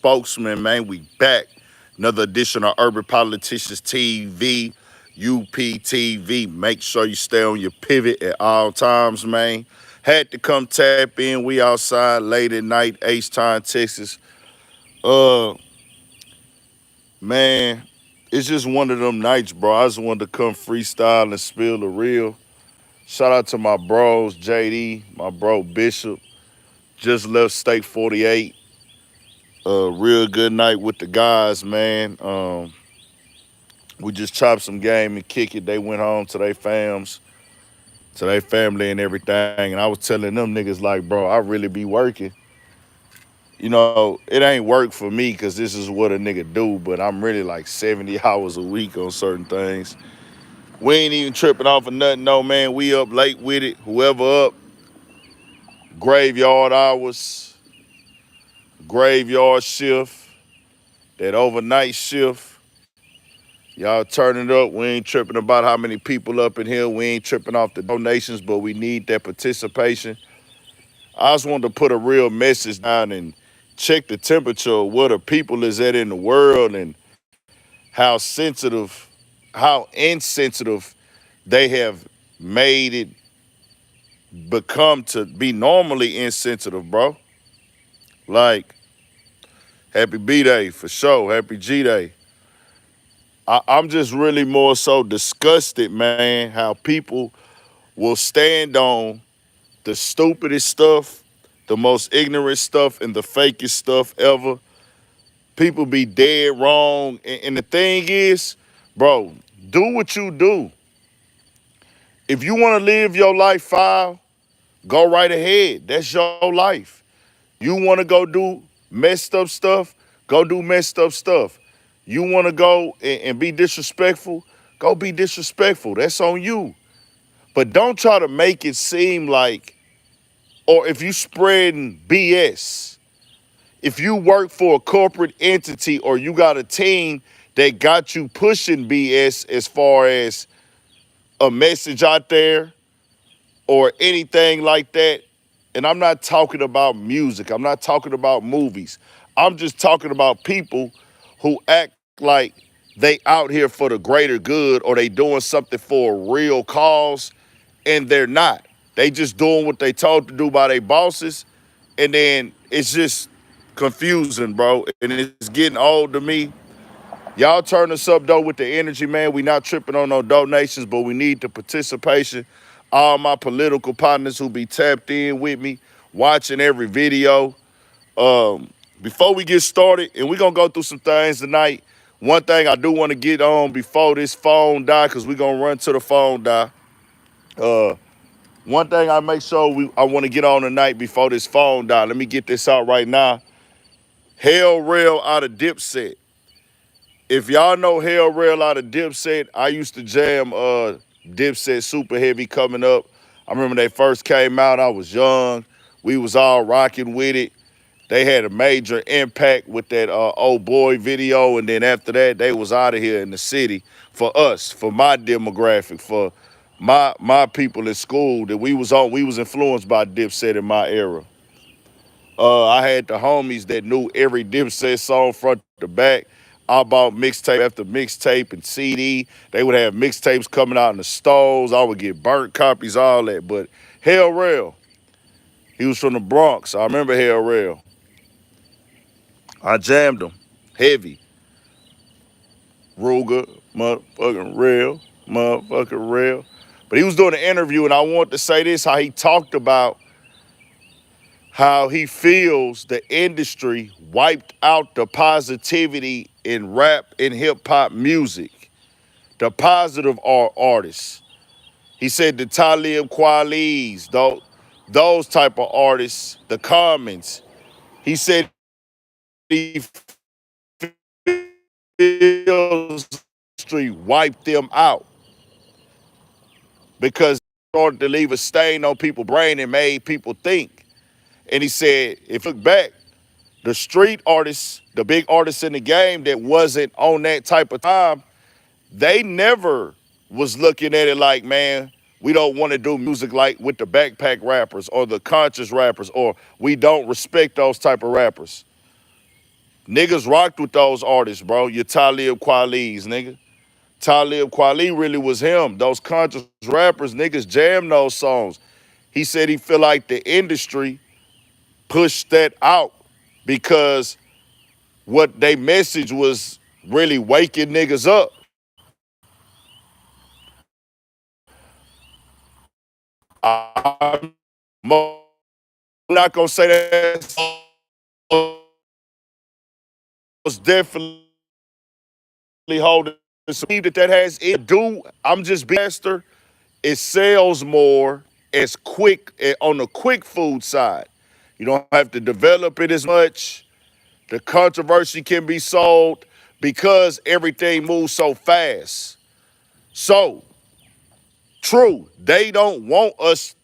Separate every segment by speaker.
Speaker 1: spokesman, man. We back. Another edition of Urban Politicians TV, UPTV. Make sure you stay on your pivot at all times, man. Had to come tap in. We outside late at night, H-Town, Texas. Uh, Man, it's just one of them nights, bro. I just wanted to come freestyle and spill the real. Shout out to my bros, JD, my bro Bishop. Just left Steak 48. Real good night with the guys, man. We just chopped some game and kick it. They went home to their fams, to their family and everything. And I was telling them niggas like, bro, I really be working. You know, it ain't work for me because this is what a nigga do, but I'm really like 70 hours a week on certain things. We ain't even tripping off of nothing, no, man. We up late with it. Whoever up, graveyard hours, graveyard shift, that overnight shift. Y'all turn it up. We ain't tripping about how many people up in here. We ain't tripping off the donations, but we need that participation. I just wanted to put a real message down and check the temperature of where the people is at in the world and how insensitive they have made it become to be normally insensitive, bro. Like, happy B-Day for sure, happy G-Day. I'm just really more so disgusted, man, how people will stand on the stupidest stuff, the most ignorant stuff, and the fakest stuff ever. People be dead wrong. And the thing is, bro, do what you do. If you want to live your life foul, go right ahead. That's your life. You want to go do messed up stuff, go do messed up stuff. You want to go and be disrespectful, go be disrespectful. That's on you. But don't try to make it seem like, or if you spreading BS, if you work for a corporate entity or you got a team that got you pushing BS as far as a message out there or anything like that, and I'm not talking about music, I'm not talking about movies, I'm just talking about people who act like they out here for the greater good or they doing something for a real cause, and they're not. They just doing what they told to do by their bosses, and then it's just confusing, bro, and it's getting old to me. Y'all turn us up, though, with the energy, man. We not tripping on no donations, but we need the participation. All my political partners who be tapped in with me, watching every video. Before we get started, and we're going to go through some things tonight, one thing I do want to get on before this phone die, because we're going to run to the phone die. One thing I make sure I want to get on tonight before this phone die. Let me get this out right now. Hell Rail out of Dipset. If y'all know Hell Rail out of Dipset, I used to jam Dipset Super Heavy coming up. I remember they first came out. I was young. We was all rocking with it. They had a major impact with that old boy video, and then after that, they was out of here in the city for us, for my demographic, for my people in school that we was on. We was influenced by Dipset in my era. I had the homies that knew every Dipset song front to back. I bought mixtape after mixtape and CD. They would have mixtapes coming out in the stores. I would get burnt copies, all that. But Hell Rail, he was from the Bronx. I remember Hell Rail. I jammed him heavy. Ruger, motherfucking real, motherfucking real. But he was doing an interview, and I want to say this, how he talked about how he feels the industry wiped out the positivity in rap and hip-hop music, the positive artists. He said the Talib Kweli's, those type of artists, the Commons. He said he feels the industry wiped them out because they started to leave a stain on people's brain and made people think. And he said, if you look back, the street artists, the big artists in the game that wasn't on that type of time, they never was looking at it like, man, we don't want to do music like with the backpack rappers or the conscious rappers, or we don't respect those type of rappers. Niggas rocked with those artists, bro. Your Talib Kweli's, nigga. Talib Kweli really was him. Those conscious rappers, niggas jam those songs. He said he feel like the industry pushed that out because what they message was really waking niggas up. I'm not gonna say that's definitely holding that has it do. I'm just master. It sells more as quick on the quick food side. You don't have to develop it as much. The controversy can be sold because everything moves so fast. So, true, they don't want us.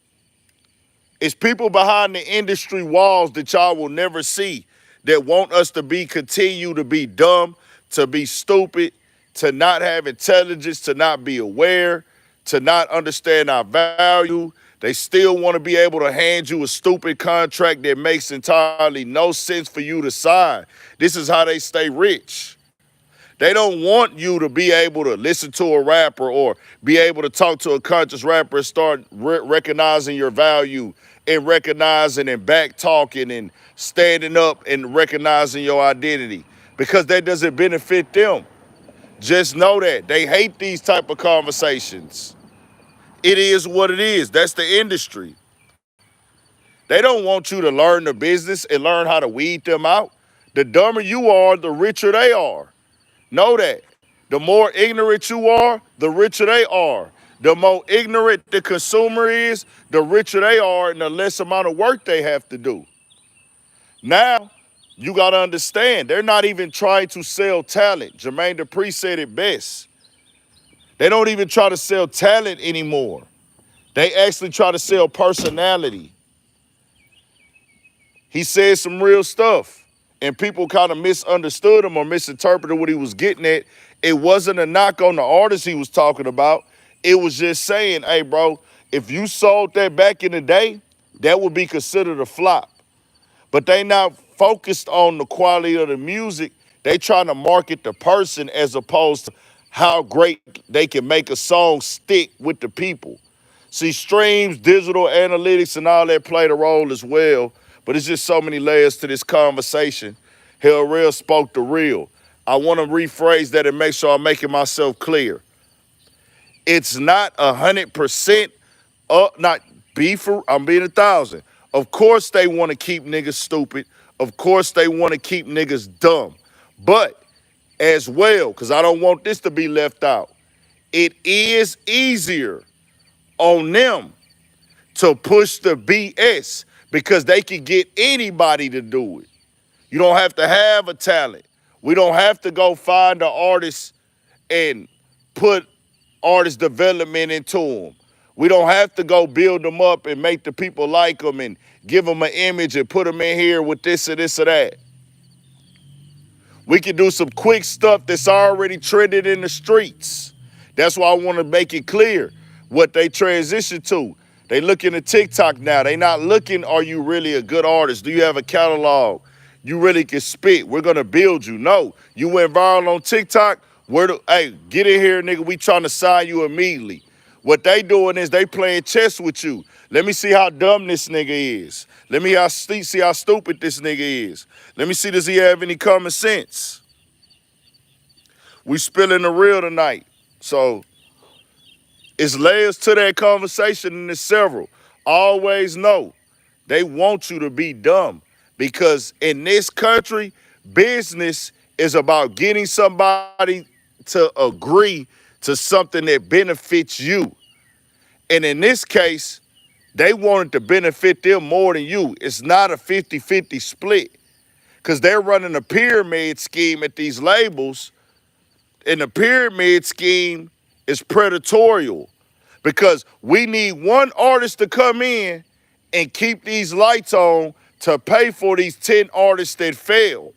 Speaker 1: It's people behind the industry walls that y'all will never see that want us to continue to be dumb, to be stupid, to not have intelligence, to not be aware, to not understand our value. They still want to be able to hand you a stupid contract that makes entirely no sense for you to sign. This is how they stay rich. They don't want you to be able to listen to a rapper or be able to talk to a conscious rapper and start recognizing your value and recognizing and back talking and standing up and recognizing your identity because that doesn't benefit them. Just know that. They hate these type of conversations. It is what it is. That's the industry. They don't want you to learn the business and learn how to weed them out. The dumber you are, the richer they are. Know that. The more ignorant you are, the richer they are. The more ignorant the consumer is, the richer they are and the less amount of work they have to do. Now, you got to understand, they're not even trying to sell talent. Jermaine Dupri said it best. They don't even try to sell talent anymore. They actually try to sell personality. He said some real stuff, and people kind of misunderstood him or misinterpreted what he was getting at. It wasn't a knock on the artist he was talking about. It was just saying, hey, bro, if you sold that back in the day, that would be considered a flop. But they not focused on the quality of the music. They trying to market the person as opposed to how great they can make a song stick with the people. See, streams, digital analytics, and all that played a role as well. But it's just so many layers to this conversation. Hell Real spoke the real. I want to rephrase that and make sure I'm making myself clear. It's not 100% not for, I'm being 1,000. Of course they want to keep niggas stupid. Of course they want to keep niggas dumb. But as well, because I don't want this to be left out, it is easier on them to push the BS because they can get anybody to do it. You don't have to have a talent. We don't have to go find an artist and put artist development into them. We don't have to go build them up and make the people like them and give them an image and put them in here with this or this or that. We can do some quick stuff that's already trended in the streets. That's why I want to make it clear what they transition to. They looking at TikTok now. They not looking, are you really a good artist? Do you have a catalog? You really can spit. We're going to build you. No, you went viral on TikTok. Hey, get in here, nigga. We trying to sign you immediately. What they doing is they playing chess with you. Let me see how dumb this nigga is. Let me see how stupid this nigga is. Let me see, does he have any common sense? We spilling the real tonight. So it's layers to that conversation and it's several. Always know they want you to be dumb because in this country, business is about getting somebody to agree to something that benefits you. And in this case, they wanted to benefit them more than you. It's not a 50-50 split because they're running a pyramid scheme at these labels. And the pyramid scheme is predatorial because we need one artist to come in and keep these lights on to pay for these 10 artists that failed.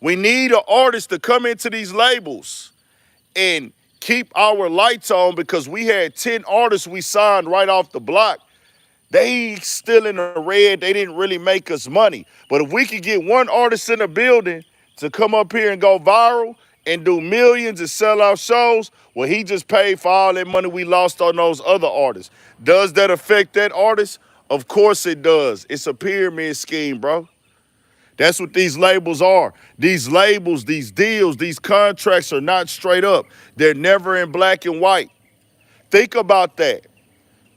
Speaker 1: We need an artist to come into these labels and keep our lights on because we had 10 artists we signed right off the block They still in the red. They didn't really make us money. But if we could get one artist in the building to come up here and go viral and do millions and sell out shows, well, he just paid for all that money we lost on those other artists. Does that affect that artist? Of course it does. It's a pyramid scheme, bro. That's what these labels are. These labels, these deals, these contracts are not straight up. They're never in black and white. Think about that.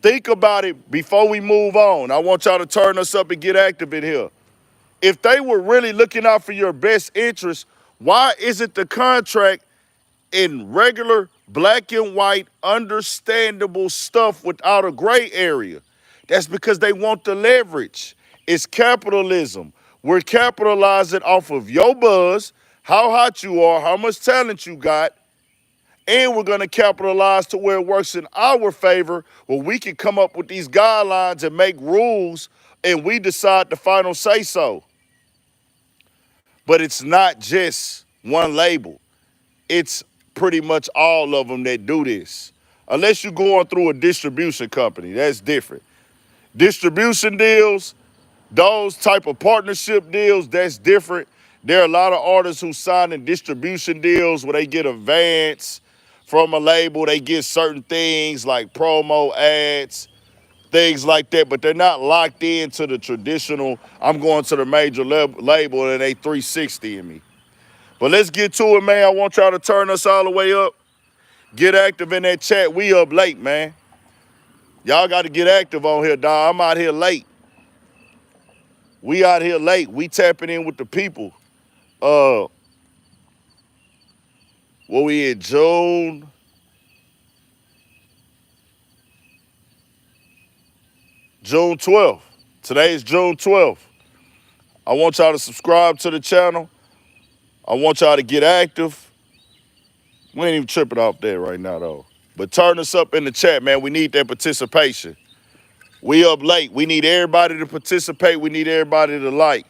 Speaker 1: Think about it before we move on. I want y'all to turn us up and get active in here. If they were really looking out for your best interest, why isn't the contract in regular black and white, understandable stuff without a gray area? That's because they want the leverage. It's capitalism. We're capitalizing off of your buzz, how hot you are, how much talent you got, and we're going to capitalize to where it works in our favor, where we can come up with these guidelines and make rules, and we decide the final say so. But it's not just one label. It's pretty much all of them that do this. Unless you're going through a distribution company, that's different. Distribution deals, those type of partnership deals, that's different. There are a lot of artists who sign in distribution deals where they get advance from a label. They get certain things like promo ads, things like that, but they're not locked into the traditional, I'm going to the major label and they 360 in me. But let's get to it, man. I want y'all to turn us all the way up. Get active in that chat. We up late, man. Y'all got to get active on here, dawg. I'm out here late. We out here late. We tapping in with the people. What we in June 12th. Today is June 12th. I want y'all to subscribe to the channel. I want y'all to get active. We ain't even tripping off that right now, though. But turn us up in the chat, man. We need that participation. We up late. We need everybody to participate. We need everybody to like.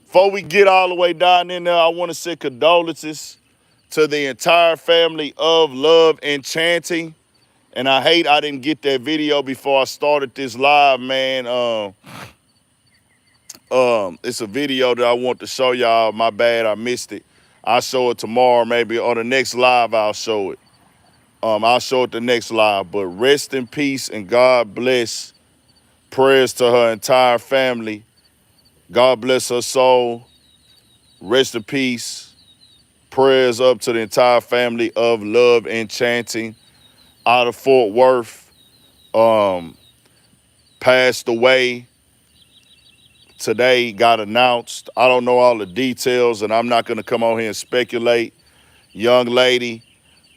Speaker 1: Before we get all the way down in there, I want to say condolences to the entire family of Love and Chanting. And I hate I didn't get that video before I started this live, man. It's a video that I want to show y'all. My bad, I missed it. I'll show it tomorrow, maybe, or the next live I'll show it. I'll show it the next live. But rest in peace and God bless. Prayers to her entire family. God bless her soul. Rest in peace. Prayers up to the entire family of Love and Chanting out of Fort Worth. Passed away today, got announced. I don't know all the details, and I'm not going to come on here and speculate. Young lady,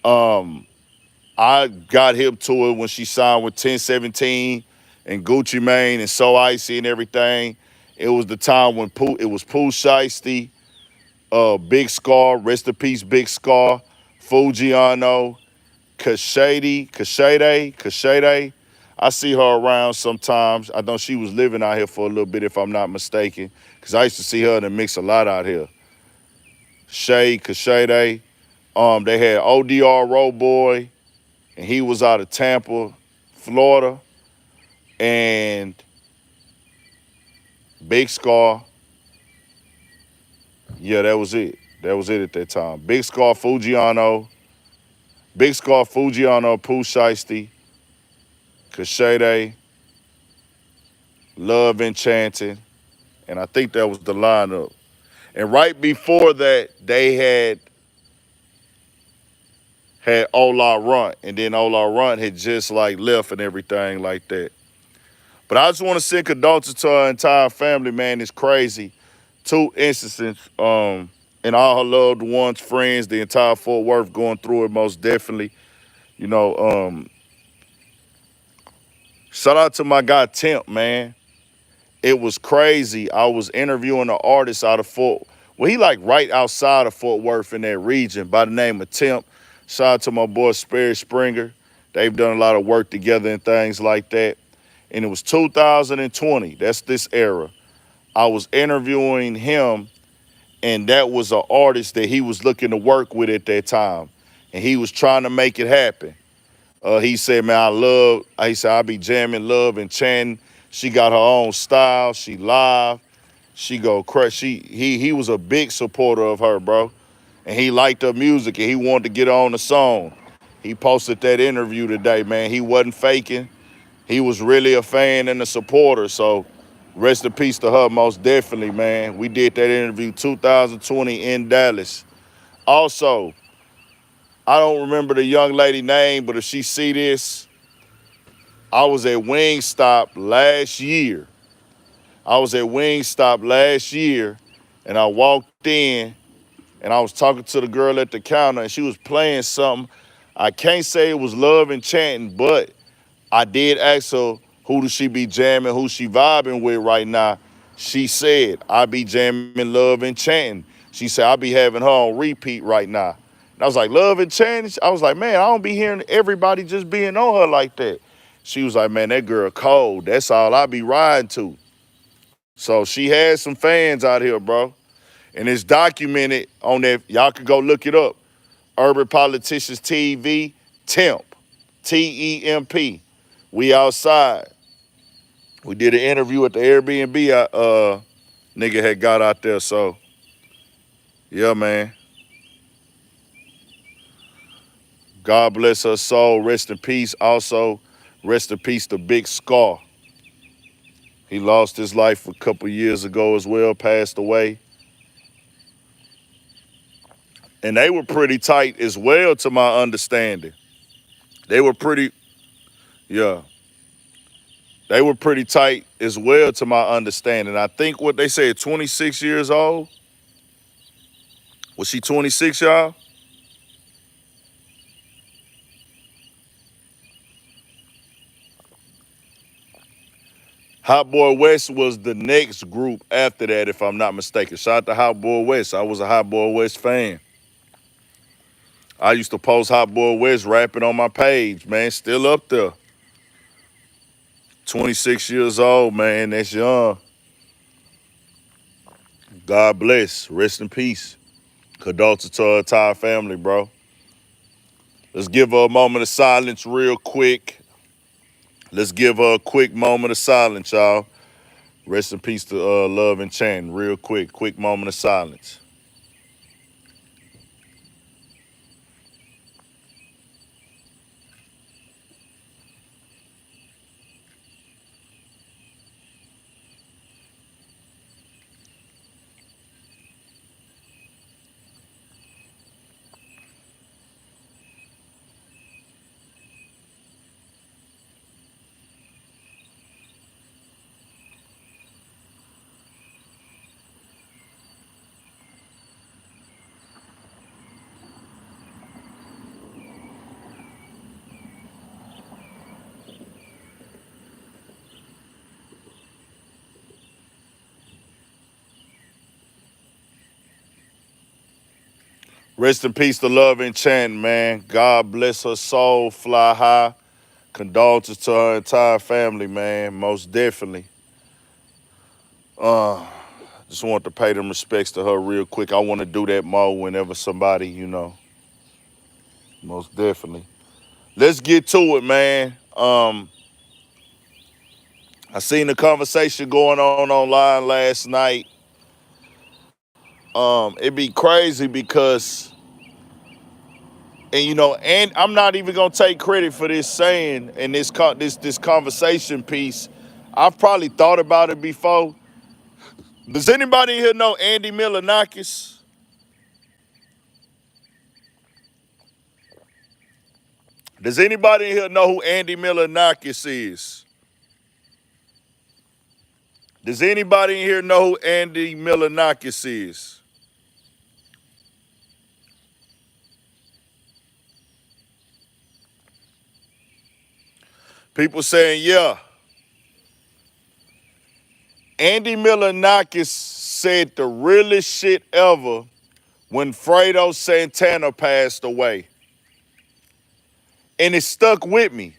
Speaker 1: I got hip to it when she signed with 1017 and Gucci Mane and So Icy and everything. It was the time when it was Pooh Shiesty, Big Scar, rest in peace, Big Scar, Fujiano, Kashade. I see her around sometimes. I know she was living out here for a little bit, if I'm not mistaken, because I used to see her in the mix a lot out here. Kashade. They had ODR Road Boy, and he was out of Tampa, Florida, and Big Scar. Yeah, that was it. That was it at that time. Big Scar, Fujiano, Pooh Shiesty, Kashade, Love Enchanted, and I think that was the lineup. And right before that, they had Ola Runt, and then Ola Runt had just like left and everything like that. But I just want to send condolences to her entire family, man. It's crazy. 2 instances, and all her loved ones, friends, the entire Fort Worth going through it most definitely. You know, shout out to my guy Temp, man. It was crazy. I was interviewing an artist out of he like right outside of Fort Worth in that region by the name of Temp. Shout out to my boy Sperry Springer. They've done a lot of work together and things like that. And it was 2020. That's this era. I was interviewing him, and that was an artist that he was looking to work with at that time. And he was trying to make it happen. He said, man, he said, I be jamming Love and Chanting She got her own style. She live. She go crazy. He was a big supporter of her, bro. And he liked her music and he wanted to get her on the song. He posted that interview today, man. He wasn't faking. He was really a fan and a supporter. So rest in peace to her, most definitely, man. We did that interview 2020 in Dallas. Also, I don't remember the young lady name, but if she see this, I was at Wingstop last year. And I walked in and I was talking to the girl at the counter and she was playing something. I can't say it was Love and Chanting, but I did ask her who does she be jamming, who she vibing with right now. She said, I be jamming Love and Chanting. She said, I be having her on repeat right now. And I was like, Love and Chanting? I was like, man, I don't be hearing everybody just being on her like that. She was like, man, that girl cold. That's all I be riding to. So she has some fans out here, bro. And it's documented on that. Y'all can go look it up. Urban Politicians TV, Temp, Temp. We outside. We did an interview at the Airbnb nigga had got out there. So, yeah, man. God bless her soul. Rest in peace. Also, rest in peace to Big Scar. He lost his life a couple years ago as well, passed away. And they were pretty tight as well, to my understanding. They were pretty, yeah. They were pretty tight as well, to my understanding. I think what they said, 26 years old. Was she 26, y'all? Hot Boy West was the next group after that, if I'm not mistaken. Shout out to Hot Boy West. I was a Hot Boy West fan. I used to post Hot Boy West rapping on my page, man. Still up there. 26 years old, man. That's young. God bless. Rest in peace. Condolences to her entire family, bro. Let's give her a moment of silence real quick. Let's give her a quick moment of silence, y'all. Rest in peace to Love and Chanting real quick. Quick moment of silence. Rest in peace to Love and Chanting, man. God bless her soul, fly high. Condolences to her entire family, man. Most definitely. Just want to pay them respects to her real quick. I want to do that more whenever somebody, most definitely. Let's get to it, man. I seen the conversation going on online last night. It'd be crazy because, and I'm not even gonna take credit for this saying and this conversation piece. I've probably thought about it before. Does anybody here know Andy Milonakis? Does anybody here know who Andy Milonakis is? Does anybody in here know who Andy Milonakis is? People saying, yeah. Andy Milonakis said the realest shit ever when Fredo Santana passed away. And it stuck with me.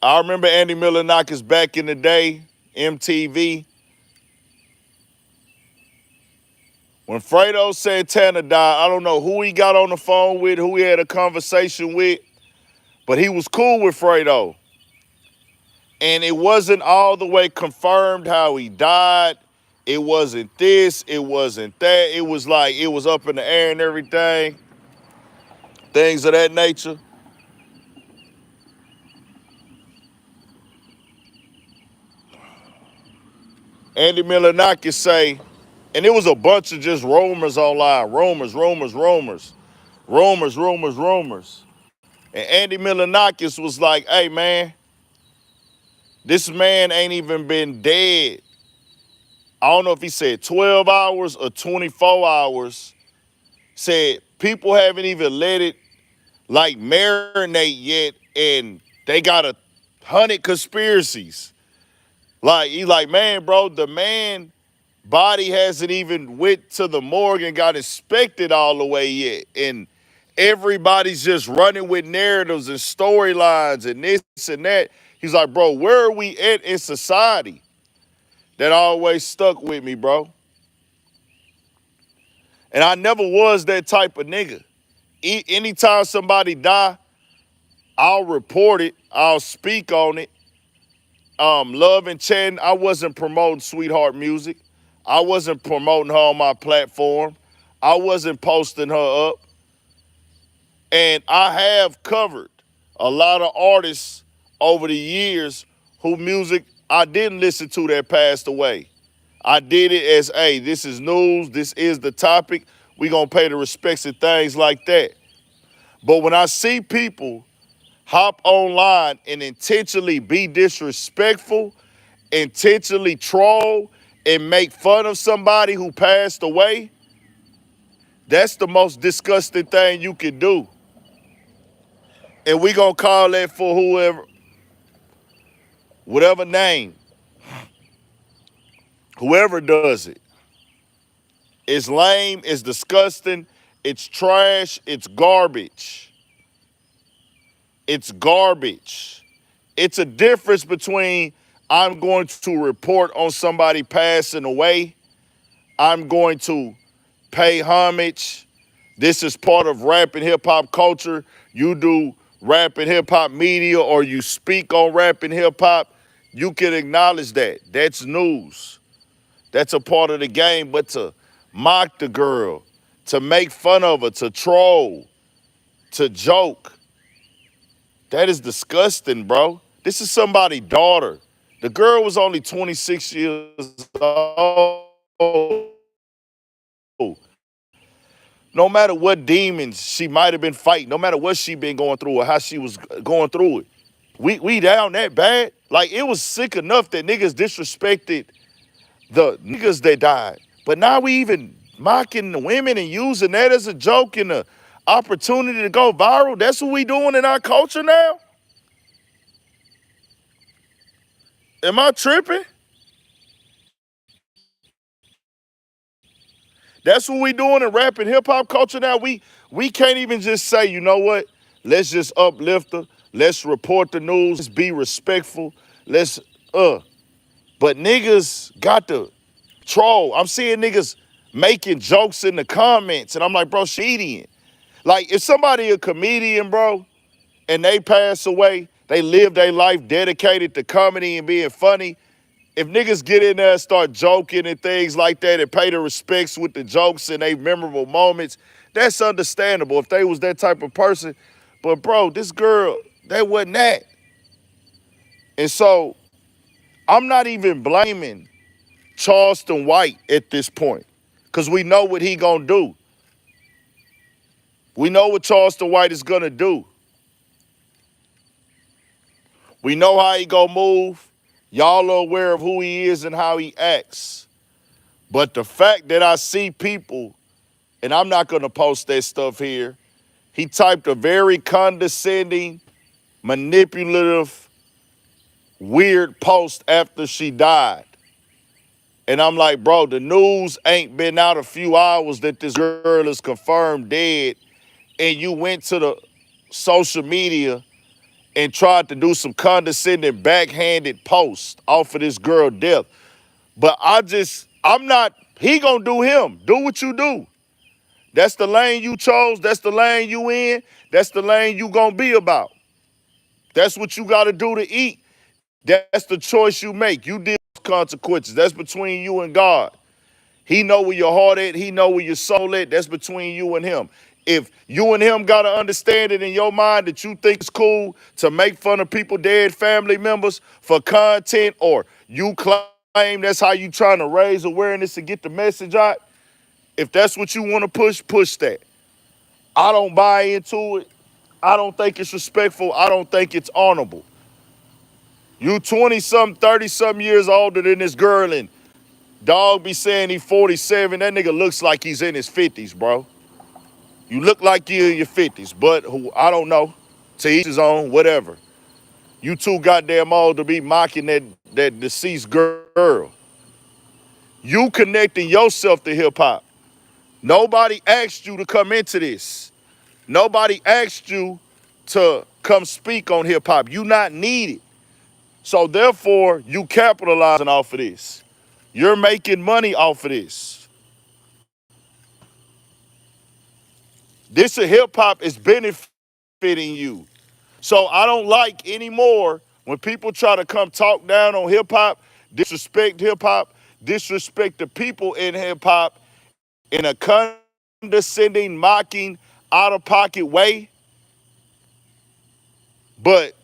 Speaker 1: I remember Andy Milonakis back in the day, MTV. When Fredo Santana died, I don't know who he got on the phone with, who he had a conversation with, but he was cool with Fredo. And it wasn't all the way confirmed how he died. It wasn't this, it wasn't that. It was like it was up in the air and everything, things of that nature. Andy Milonakis say, and it was a bunch of just rumors online, rumors. And Andy Milonakis was like, hey man, this man ain't even been dead. I don't know if he said 12 hours or 24 hours. Said people haven't even let it like marinate yet, and they got 100 conspiracies. Like he's like, man, bro, the man body hasn't even went to the morgue and got inspected all the way yet, and everybody's just running with narratives and storylines and this and that. He's like, bro, where are we at in society? That always stuck with me, bro. And I never was that type of nigga. Anytime somebody die, I'll report it. I'll speak on it. Love and Chen, I wasn't promoting Sweetheart music. I wasn't promoting her on my platform. I wasn't posting her up. And I have covered a lot of artists over the years who music I didn't listen to that passed away. I did it as, hey, this is news. This is the topic. We gonna pay the respects and things like that. But when I see people hop online and intentionally be disrespectful, intentionally troll, and make fun of somebody who passed away, that's the most disgusting thing you can do. And we gonna call that for whoever, whatever name, whoever does it. It's lame, it's disgusting, it's trash, it's garbage. It's garbage. It's a difference between I'm going to report on somebody passing away. I'm going to pay homage. This is part of rap and hip hop culture. You do rap and hip hop media or you speak on rap and hip hop. You can acknowledge that. That's news. That's a part of the game. But to mock the girl, to make fun of her, to troll, to joke, that is disgusting, bro. This is somebody's daughter. The girl was only 26 years old. No matter what demons she might have been fighting, no matter what she been going through or how she was going through it, we down that bad. Like, it was sick enough that niggas disrespected the niggas that died. But now we even mocking the women and using that as a joke and an opportunity to go viral. That's what we doing in our culture now? Am I tripping? That's what we doing in rap and hip hop culture now. We can't even just say, you know what? Let's just uplift her. Let's report the news. Let's be respectful. Let's But niggas got to troll. I'm seeing niggas making jokes in the comments, and I'm like, bro, shitty. Like, if somebody a comedian, bro, and they pass away, they live their life dedicated to comedy and being funny. If niggas get in there and start joking and things like that and pay the respects with the jokes and they memorable moments, that's understandable if they was that type of person. But bro, this girl, that wasn't that. And so I'm not even blaming Charleston White at this point, because we know what he gonna do. We know what Charleston White is gonna do. We know how he gonna move. Y'all are aware of who he is and how he acts. But the fact that I see people, and I'm not gonna post that stuff here, he typed a very condescending, manipulative, weird post after she died. And I'm like, bro, the news ain't been out a few hours that this girl is confirmed dead, and you went to the social media and tried to do some condescending, backhanded post off of this girl death. But I'm not, he gonna do him. Do what you do. That's the lane you chose. That's the lane you in. That's the lane you gonna be about. That's what you gotta do to eat. That's the choice you make. You deal with consequences. That's between you and God. He know where your heart at. He know where your soul at. That's between you and him. If you and him got to understand it in your mind that you think it's cool to make fun of people, dead family members for content, or you claim that's how you trying to raise awareness to get the message out, if that's what you want to push, push that. I don't buy into it. I don't think it's respectful. I don't think it's honorable. You 20-something, 30-something years older than this girl, and dog be saying he 47. That nigga looks like he's in his 50s, bro. You look like you're in your 50s, but who I don't know. To each his own, whatever. You too goddamn old to be mocking that deceased girl. You connecting yourself to hip hop. Nobody asked you to come into this. Nobody asked you to come speak on hip hop. You not needed. So therefore, you capitalizing off of this. You're making money off of this. This hip hop is benefiting you. So I don't like anymore when people try to come talk down on hip hop, disrespect, the people in hip hop in a condescending, mocking, out of pocket way. But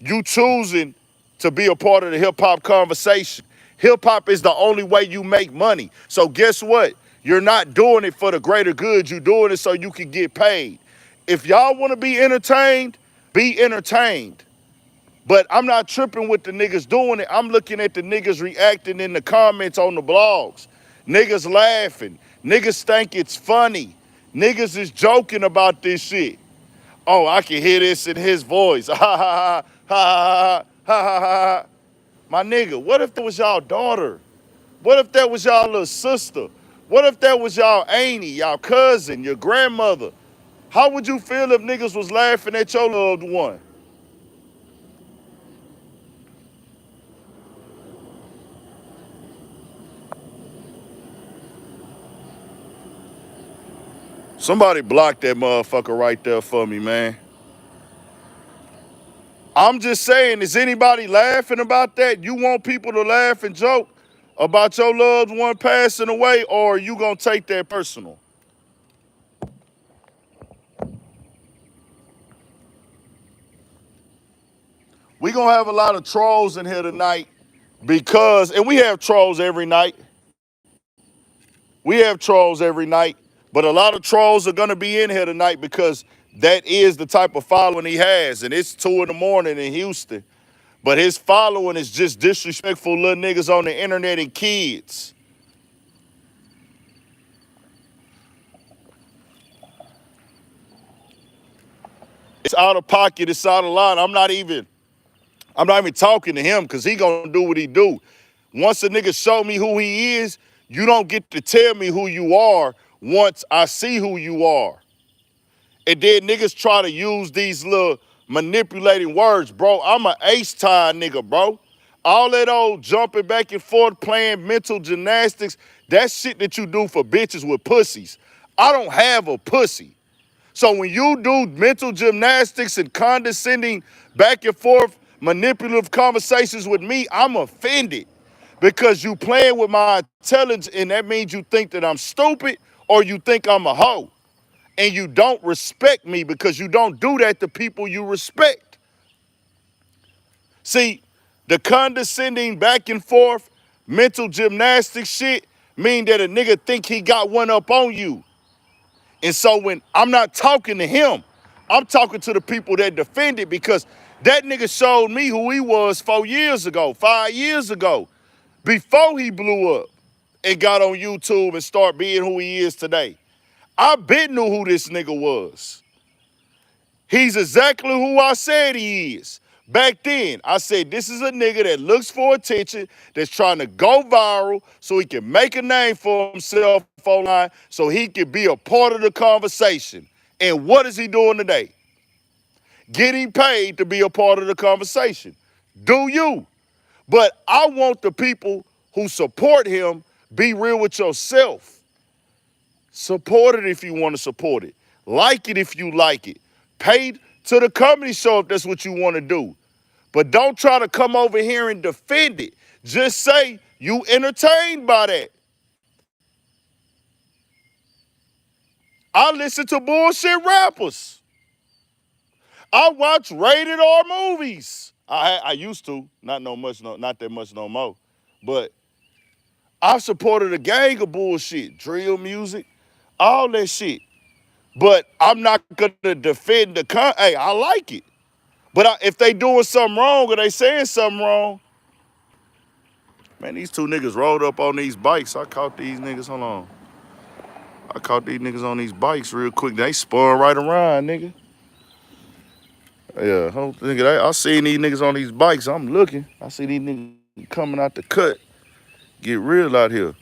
Speaker 1: you choosing to be a part of the hip hop conversation. Hip hop is the only way you make money. So guess what? You're not doing it for the greater good. You're doing it so you can get paid. If y'all want to be entertained, be entertained. But I'm not tripping with the niggas doing it. I'm looking at the niggas reacting in the comments on the blogs. Niggas laughing. Niggas think it's funny. Niggas is joking about this shit. Oh, I can hear this in his voice. Ha ha ha ha ha ha ha ha. My nigga, what if that was y'all daughter? What if that was y'all little sister? What if that was y'all auntie, y'all cousin, your grandmother? How would you feel if niggas was laughing at your loved one? Somebody block that motherfucker right there for me, man. I'm just saying, is anybody laughing about that? You want people to laugh and joke about your loved one passing away, or are you gonna take that personal? We gonna have a lot of trolls in here tonight because, and we have trolls every night. We have trolls every night, but a lot of trolls are gonna be in here tonight because that is the type of following he has, and it's 2 in the morning in Houston. But his following is just disrespectful little niggas on the internet and kids. It's out of pocket, it's out of line. I'm not even talking to him because he gonna do what he do. Once a nigga show me who he is, you don't get to tell me who you are once I see who you are. And then niggas try to use these little manipulating words, bro. I'm an ace-time nigga, bro. All that old jumping back and forth, playing mental gymnastics, that's shit that you do for bitches with pussies. I don't have a pussy. So when you do mental gymnastics and condescending back and forth manipulative conversations with me, I'm offended because you playing with my intelligence, and that means you think that I'm stupid or you think I'm a hoe. And you don't respect me because you don't do that to people you respect. See, the condescending back and forth mental gymnastics shit mean that a nigga think he got one up on you. And so when I'm not talking to him, I'm talking to the people that defend it, because that nigga showed me who he was 4 years ago, 5 years ago, before he blew up and got on YouTube and started being who he is today. I been knew who this nigga was. He's exactly who I said he is. Back then, I said, this is a nigga that looks for attention, that's trying to go viral so he can make a name for himself online, so he can be a part of the conversation. And what is he doing today? Getting paid to be a part of the conversation. Do you? But I want the people who support him, be real with yourself. Support it if you want to support it. Like it if you like it. Pay to the comedy show if that's what you want to do. But don't try to come over here and defend it. Just say you entertained by that. I listen to bullshit rappers. I watch rated R movies. I used to, not that much no more. But I supported a gang of bullshit, drill music, all that shit. But I'm not gonna defend hey, I like it. But if they doing something wrong or they saying something wrong, man, these two niggas rolled up on these bikes. I caught these niggas, hold on. I caught these niggas on these bikes real quick. They spun right around, nigga. Yeah, I seen these niggas on these bikes. I'm looking. I see these niggas coming out the cut. Get real out here.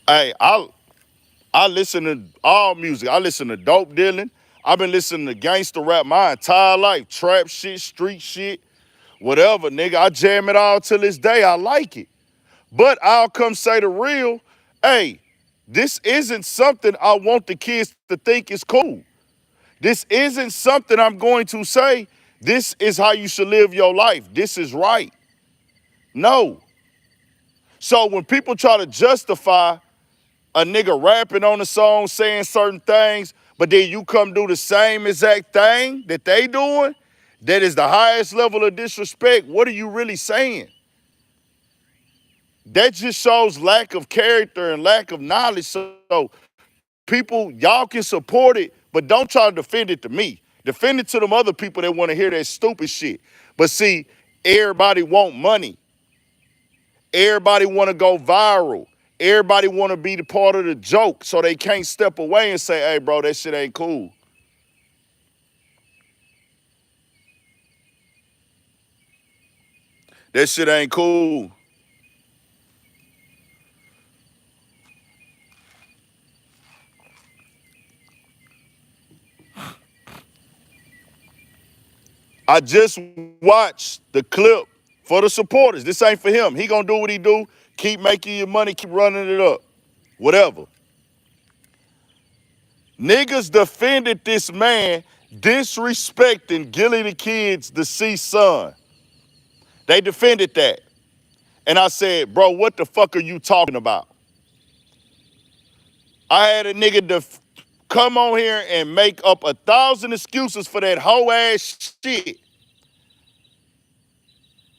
Speaker 1: Hey, I listen to all music. I listen to dope dealing. I've been listening to gangster rap my entire life. Trap shit, street shit, whatever, nigga. I jam it all till this day. I like it. But I'll come say the real, hey, this isn't something I want the kids to think is cool. This isn't something I'm going to say, this is how you should live your life. This is right. No. So when people try to justify a nigga rapping on the song, saying certain things, but then you come do the same exact thing that they doing, that is the highest level of disrespect, what are you really saying? That just shows lack of character and lack of knowledge. So people, y'all can support it, but don't try to defend it to me. Defend it to them other people that want to hear that stupid shit. But see, everybody want money. Everybody want to go viral. Everybody want to be the part of the joke, so they can't step away and say, hey, bro, that shit ain't cool. That shit ain't cool. I just watched the clip for the supporters. This ain't for him. He gonna do what he do. Keep making your money, keep running it up. Whatever. Niggas defended this man disrespecting Gilly the Kid's deceased son. They defended that. And I said, bro, what the fuck are you talking about? I had a nigga come on here and make up 1,000 excuses for that whole ass shit.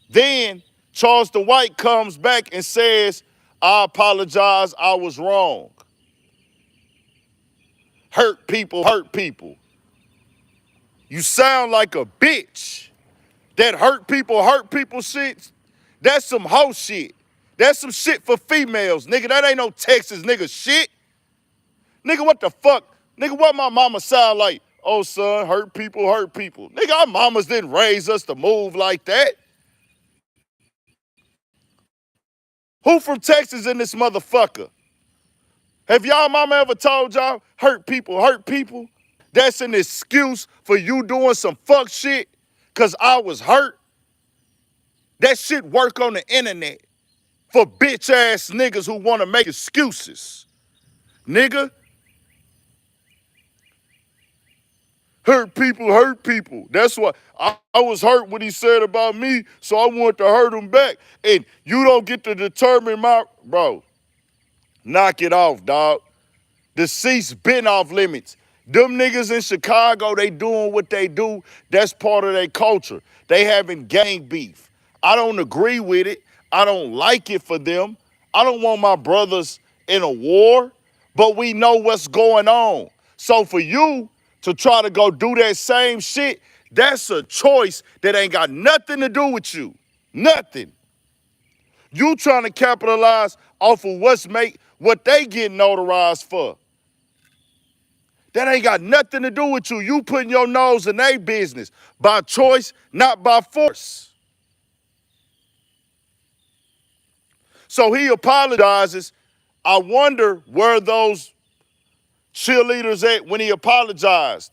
Speaker 1: Then Charleston White comes back and says, I apologize, I was wrong. Hurt people, hurt people. You sound like a bitch. That hurt people shit, that's some hoe shit. That's some shit for females, nigga. That ain't no Texas nigga shit. Nigga, what the fuck? Nigga, what my mama sound like? Oh, son, hurt people, hurt people. Nigga, our mamas didn't raise us to move like that. Who from Texas in this motherfucker? Have y'all mama ever told y'all hurt people, hurt people? That's an excuse for you doing some fuck shit because I was hurt. That shit work on the internet for bitch ass niggas who want to make excuses. Nigga, hurt people, hurt people. That's why I was hurt what he said about me, so I wanted to hurt him back. And you don't get to determine bro, knock it off, dog. Deceased been off limits. Them niggas in Chicago, they doing what they do. That's part of their culture. They having gang beef. I don't agree with it. I don't like it for them. I don't want my brothers in a war, but we know what's going on. So for you to try to go do that same shit, that's a choice that ain't got nothing to do with you. Nothing. You trying to capitalize off of what they get notarized for. That ain't got nothing to do with you. You putting your nose in their business by choice, not by force. So he apologizes. I wonder where those cheerleaders at when he apologized.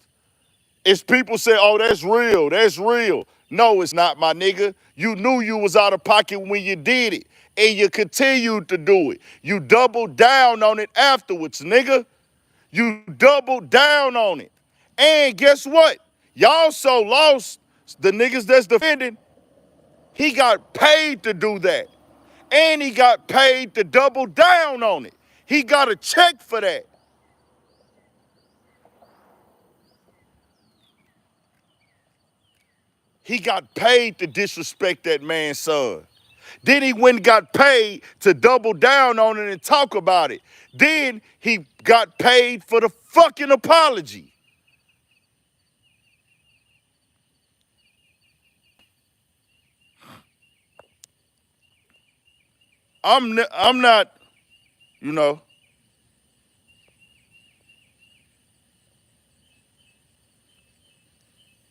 Speaker 1: It's people say, oh, that's real, that's real. No, it's not, my nigga. You knew you was out of pocket when you did it, and you continued to do it. You doubled down on it afterwards, nigga. You doubled down on it. And guess what? Y'all so lost, the niggas that's defending, he got paid to do that. And he got paid to double down on it. He got a check for that. He got paid to disrespect that man's son. Then he went and got paid to double down on it and talk about it. Then he got paid for the fucking apology. I'm not, you know,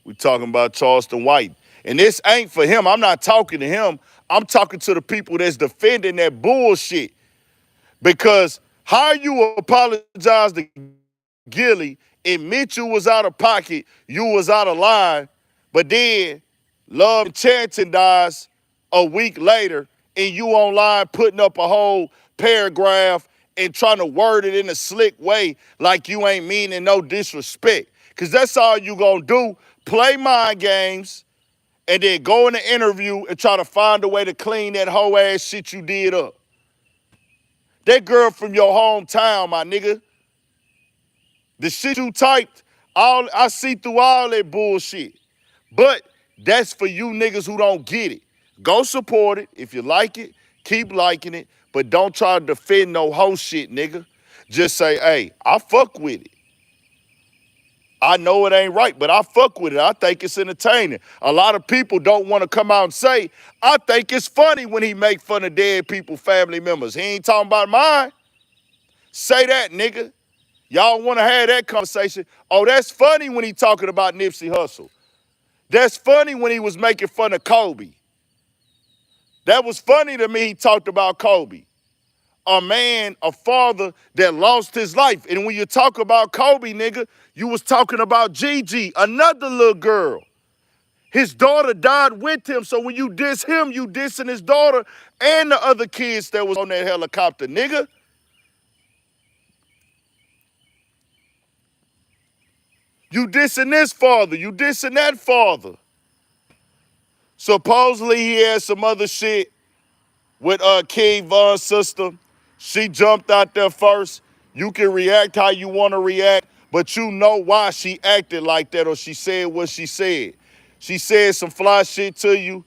Speaker 1: we talking about Charleston White. And this ain't for him. I'm not talking to him. I'm talking to the people that's defending that bullshit. Because how you apologize to Gilly, admit you was out of pocket, you was out of line, but then Love and Chanting dies a week later, and you online putting up a whole paragraph and trying to word it in a slick way like you ain't meaning no disrespect. Because that's all you gonna do, play mind games, and then go in the interview and try to find a way to clean that whole ass shit you did up. That girl from your hometown, my nigga, the shit you typed, I see through all that bullshit. But that's for you niggas who don't get it. Go support it. If you like it, keep liking it. But don't try to defend no hoe shit, nigga. Just say, hey, I fuck with it. I know it ain't right, but I fuck with it. I think it's entertaining. A lot of people don't want to come out and say, I think it's funny when he make fun of dead people, family members. He ain't talking about mine. Say that, nigga. Y'all want to have that conversation. Oh, that's funny when he talking about Nipsey Hussle. That's funny when he was making fun of Kobe. That was funny to me he talked about Kobe. A man, a father that lost his life. And when you talk about Kobe, nigga, you was talking about Gigi, another little girl. His daughter died with him, so when you diss him, you dissing his daughter and the other kids that was on that helicopter, nigga. You dissing this father, you dissing that father. Supposedly he had some other shit with King Von's sister. She jumped out there first. You can react how you want to react, but you know why she acted like that or she said what she said. She said some fly shit to you.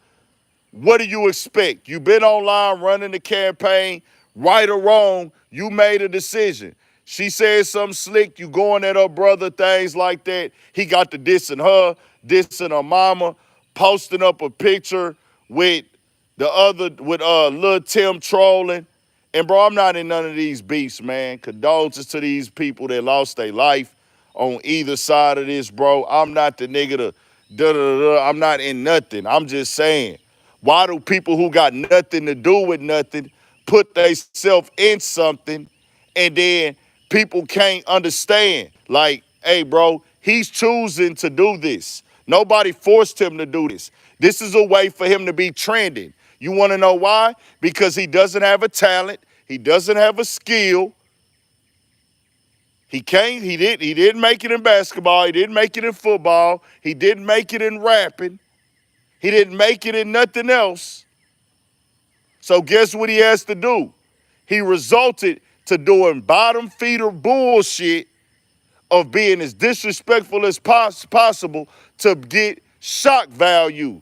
Speaker 1: What do you expect? You been online running the campaign, right or wrong, you made a decision. She said something slick, you going at her brother, things like that. He got to dissing her, dissing her mama, posting up a picture with Lil Tim trolling. And bro, I'm not in none of these beefs, man. Condolences to these people that lost their life on either side of this, bro. I'm not the nigga to da-da-da-da. I'm not in nothing. I'm just saying, why do people who got nothing to do with nothing put themselves in something and then people can't understand? Like, hey, bro, he's choosing to do this. Nobody forced him to do this. This is a way for him to be trending. You want to know why? Because he doesn't have a talent. He doesn't have a skill. He didn't make it in basketball. He didn't make it in football. He didn't make it in rapping. He didn't make it in nothing else. So guess what he has to do? He resulted to doing bottom feeder bullshit of being as disrespectful as possible to get shock value.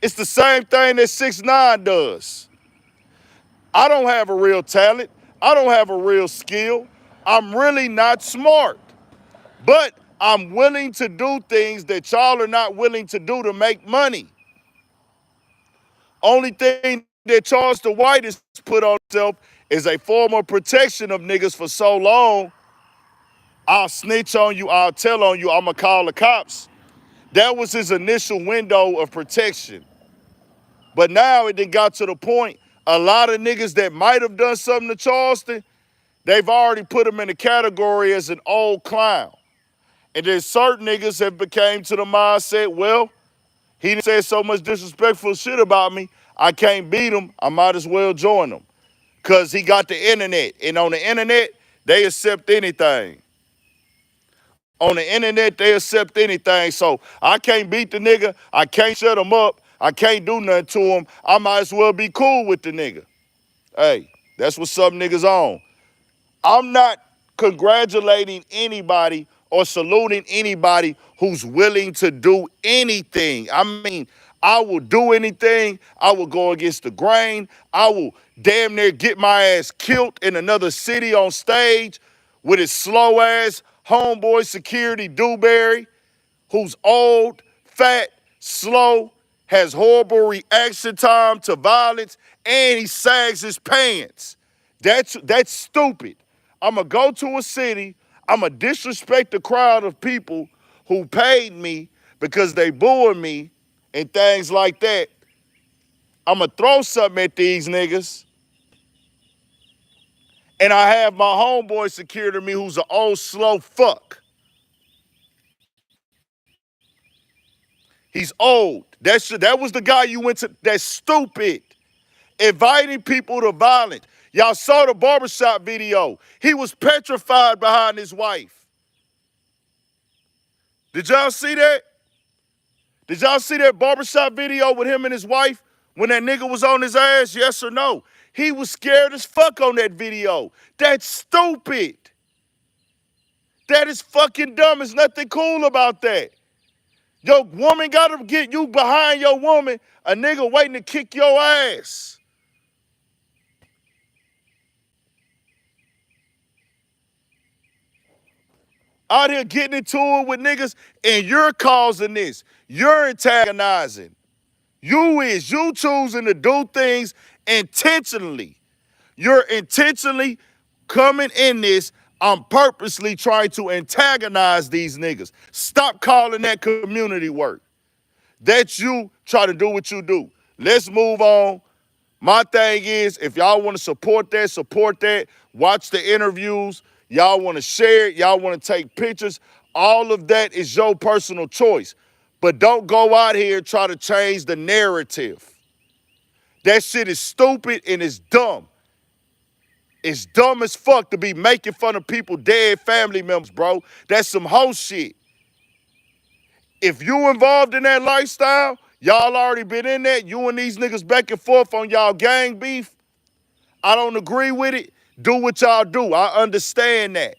Speaker 1: It's the same thing that 6ix9ine does. I don't have a real talent. I don't have a real skill. I'm really not smart. But I'm willing to do things that y'all are not willing to do to make money. Only thing that Charleston White has put on himself is a form of protection of niggas for so long. I'll snitch on you, I'll tell on you, I'ma call the cops. That was his initial window of protection. But now it done got to the point, a lot of niggas that might have done something to Charleston, they've already put him in the category as an old clown. And then certain niggas have became to the mindset, well, he said so much disrespectful shit about me, I can't beat him, I might as well join him. Because he got the internet. And on the internet, they accept anything. On the internet, they accept anything. So I can't beat the nigga. I can't shut him up. I can't do nothing to him. I might as well be cool with the nigga. Hey, that's what some niggas on. I'm not congratulating anybody or saluting anybody who's willing to do anything. I mean, I will do anything. I will go against the grain. I will damn near get my ass killed in another city on stage with his slow ass homeboy security Dewberry, who's old, fat, slow, has horrible reaction time to violence, and he sags his pants. That's stupid. I'ma go to a city, I'ma disrespect the crowd of people who paid me because they booed me and things like that. I'ma throw something at these niggas. And I have my homeboy security me who's an old slow fuck. He's old. That was the guy you went to. That's stupid. Inviting people to violence. Y'all saw the barbershop video. He was petrified behind his wife. Did y'all see that? Did y'all see that barbershop video with him and his wife when that nigga was on his ass? Yes or no? He was scared as fuck on that video. That's stupid. That is fucking dumb. There's nothing cool about that. Your woman gotta get you behind your woman, a nigga waiting to kick your ass. Out here getting into it with niggas, and you're causing this. You're antagonizing. You choosing to do things intentionally. You're intentionally coming in this. I'm purposely trying to antagonize these niggas. Stop calling that community work. That's you try to do what you do. Let's move on. My thing is, if y'all want to support that, support that. Watch the interviews. Y'all want to share it. Y'all want to take pictures. All of that is your personal choice. But don't go out here and try to change the narrative. That shit is stupid and it's dumb. It's dumb as fuck to be making fun of people, dead family members, bro. That's some hoe shit. If you involved in that lifestyle, y'all already been in that. You and these niggas back and forth on y'all gang beef. I don't agree with it. Do what y'all do. I understand that.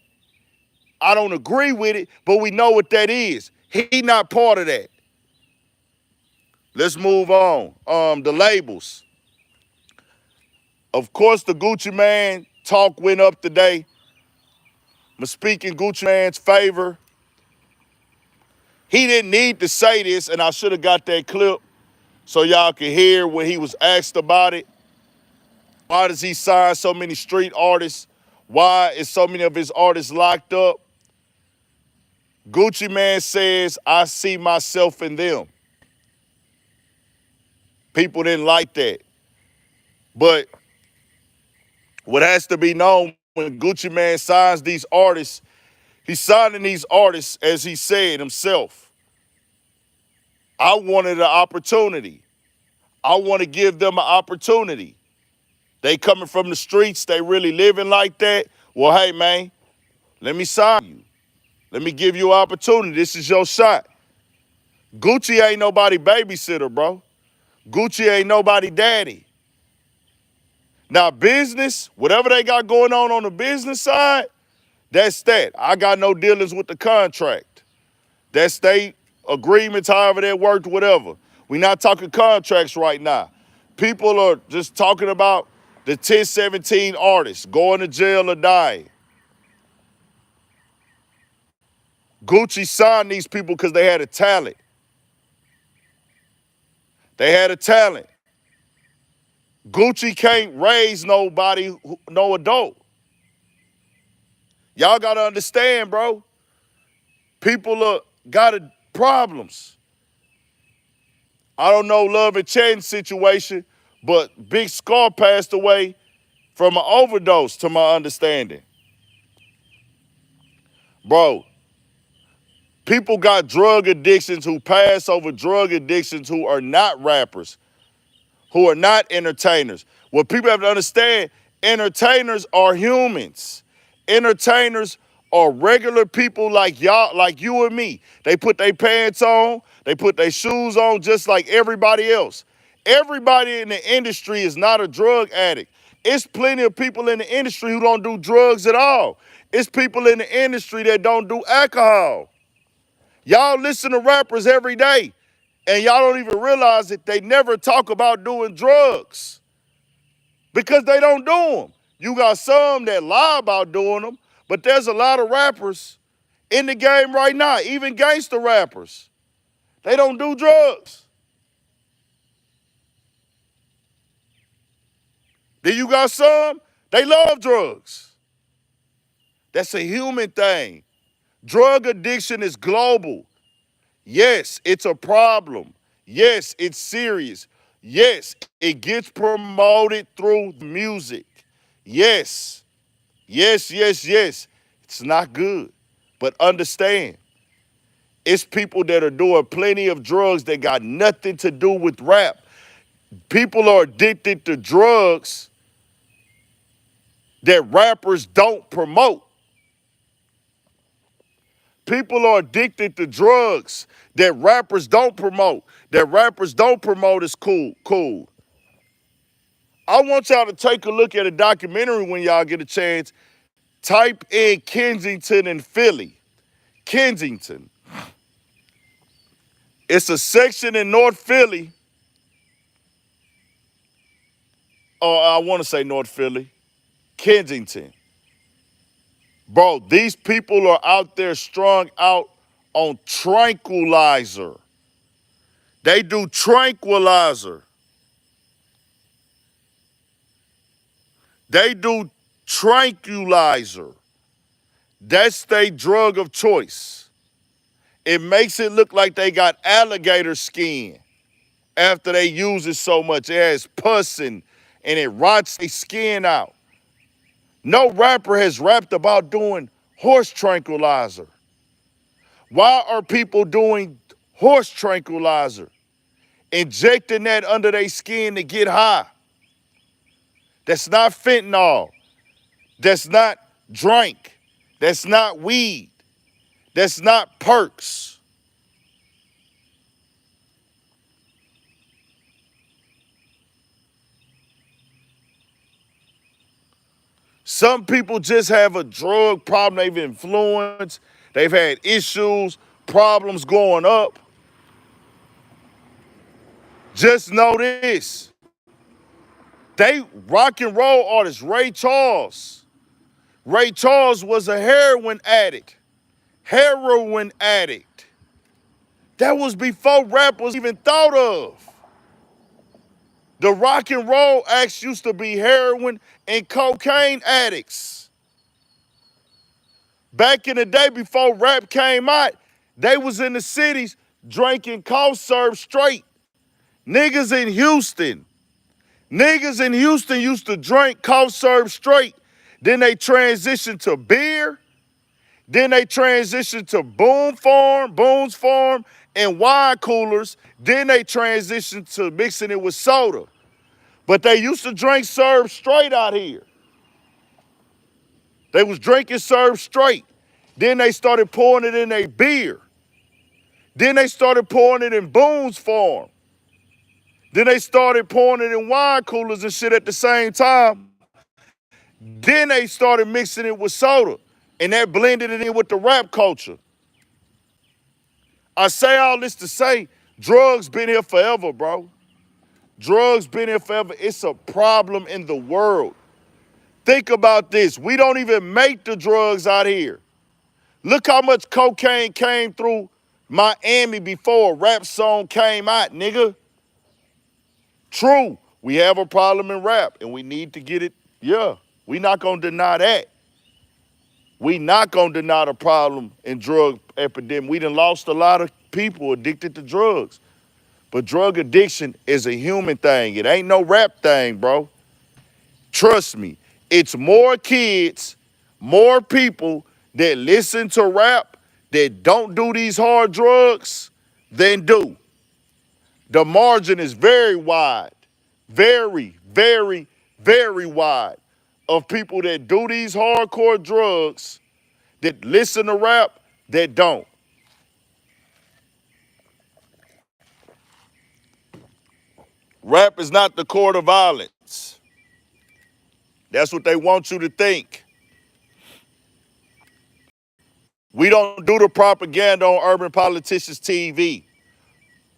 Speaker 1: I don't agree with it, but we know what that is. He not part of that. Let's move on. The labels. Of course, the Gucci Mane talk went up today. I'm speaking Gucci Mane's favor. He didn't need to say this, and I should have got that clip so y'all can hear when he was asked about it. Why does he sign so many street artists? Why is so many of his artists locked up? Gucci Mane says, I see myself in them. People didn't like that. But what has to be known when Gucci Mane signs these artists, he's signing these artists, as he said himself. I wanted an opportunity. I want to give them an opportunity. They coming from the streets, they really living like that. Well, hey, man, let me sign you. Let me give you an opportunity. This is your shot. Gucci ain't nobody babysitter, bro. Gucci ain't nobody daddy. Now, business, whatever they got going on the business side, that's that. I got no dealings with the contract. That's they agreements, however that worked, whatever. We not talking contracts right now. People are just talking about the 1017 artists going to jail or dying. Gucci signed these people because they had a talent. They had a talent. Gucci can't raise nobody, no adult. Y'all got to understand, bro. People got problems. I don't know Love and Chan's situation, but Big Scar passed away from an overdose, to my understanding. Bro, people got drug addictions who pass over drug addictions who are not rappers, who are not entertainers. What people have to understand, entertainers are humans. Entertainers are regular people like y'all, like you and me. They put their pants on, they put their shoes on just like everybody else. Everybody in the industry is not a drug addict. It's plenty of people in the industry who don't do drugs at all. It's people in the industry that don't do alcohol. Y'all listen to rappers every day, and y'all don't even realize that they never talk about doing drugs because they don't do them. You got some that lie about doing them, but there's a lot of rappers in the game right now, even gangster rappers. They don't do drugs. Then you got some, they love drugs. That's a human thing. Drug addiction is global. Yes, it's a problem. Yes, it's serious. Yes, it gets promoted through music. Yes, yes. It's not good. But understand, it's people that are doing plenty of drugs that got nothing to do with rap. People are addicted to drugs that rappers don't promote. People are addicted to drugs that rappers don't promote. That rappers don't promote is cool. I want y'all to take a look at a documentary when y'all get a chance. Type in Kensington and Philly. Kensington. It's a section in North Philly. Oh, I want to say North Philly. Kensington. Bro, these people are out there strung out on tranquilizer. They do tranquilizer. They do tranquilizer. That's their drug of choice. It makes it look like they got alligator skin after they use it so much. It has pus and it rots their skin out. No rapper has rapped about doing horse tranquilizer. Why are people doing horse tranquilizer? Injecting that under their skin to get high. That's not fentanyl. That's not drink. That's not weed. That's not perks. Some people just have a drug problem. They've influenced. They've had issues, problems going up. Just know this. They rock and roll artist, Ray Charles. Ray Charles was a heroin addict. Heroin addict. That was before rap was even thought of. The rock and roll acts used to be heroin and cocaine addicts. Back in the day before rap came out, they was in the cities drinking cough syrup straight. Niggas in Houston used to drink cough syrup straight. Then they transitioned to beer. Then they transitioned to Boone's Farm, and wine coolers. Then they transitioned to mixing it with soda. But they used to drink syrup straight out here. They was drinking syrup straight. Then they started pouring it in their beer. Then they started pouring it in Boone's Farm. Then they started pouring it in wine coolers and shit at the same time. Then they started mixing it with soda. And that blended it in with the rap culture. I say all this to say, drugs been here forever, bro. Drugs been here forever. It's a problem in the world. Think about this. We don't even make the drugs out here. Look how much cocaine came through Miami before a rap song came out, nigga. True, we have a problem in rap and we need to get it. Yeah, we not gonna deny that. We not gonna deny the problem in drug epidemic. We done lost a lot of people addicted to drugs. But drug addiction is a human thing. It ain't no rap thing, bro. Trust me, it's more kids, more people that listen to rap that don't do these hard drugs than do. The margin is very wide, very, very wide of people that do these hardcore drugs that listen to rap that don't. Rap is not the court of violence. That's what they want you to think. We don't do the propaganda on Urban Politicians TV.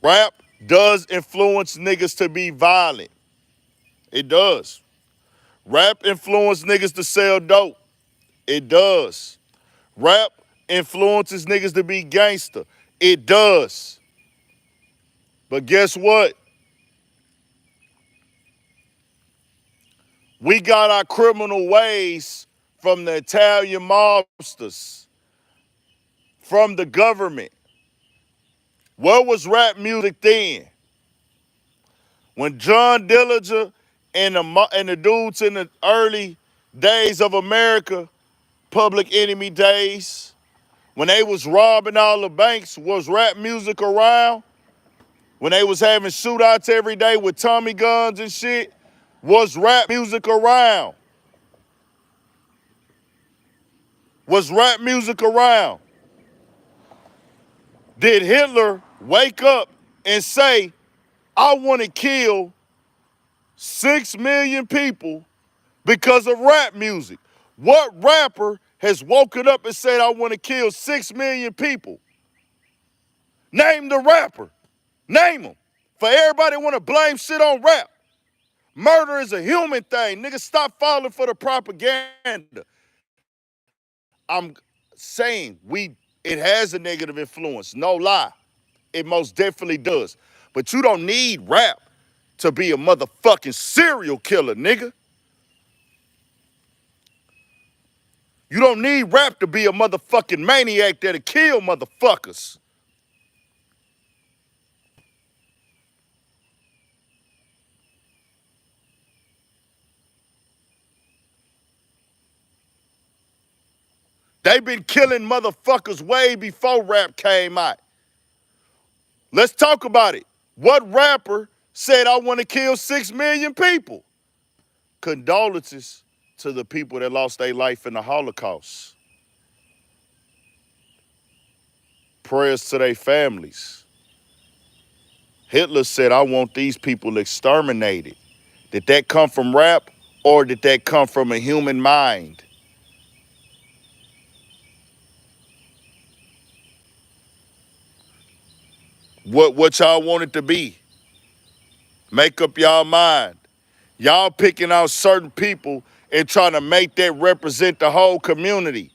Speaker 1: Rap does influence niggas to be violent. It does. Rap influence niggas to sell dope. It does. Rap influences niggas to be gangster. It does. But guess what? We got our criminal ways from the Italian mobsters, from the government. What was rap music then? When John Dillinger and the dudes in the early days of America, Public Enemy days, when they was robbing all the banks, was rap music around? When they was having shootouts every day with Tommy guns and shit, was rap music around? Was rap music around? Did Hitler wake up and say, I want to kill 6 million people because of rap music? What rapper has woken up and said, I want to kill 6 million people? Name the rapper. Name them. For everybody want to blame shit on rap. Murder is a human thing. Niggas, stop falling for the propaganda. I'm saying it has a negative influence. No lie. It most definitely does. But you don't need rap to be a motherfucking serial killer, nigga. You don't need rap to be a motherfucking maniac that'll kill motherfuckers. They been killing motherfuckers way before rap came out. Let's talk about it. What rapper said, I want to kill 6 million people? Condolences to the people that lost their life in the Holocaust. Prayers to their families. Hitler said, I want these people exterminated. Did that come from rap, or did that come from a human mind? What y'all want it to be? Make up y'all mind. Y'all picking out certain people and trying to make that represent the whole community.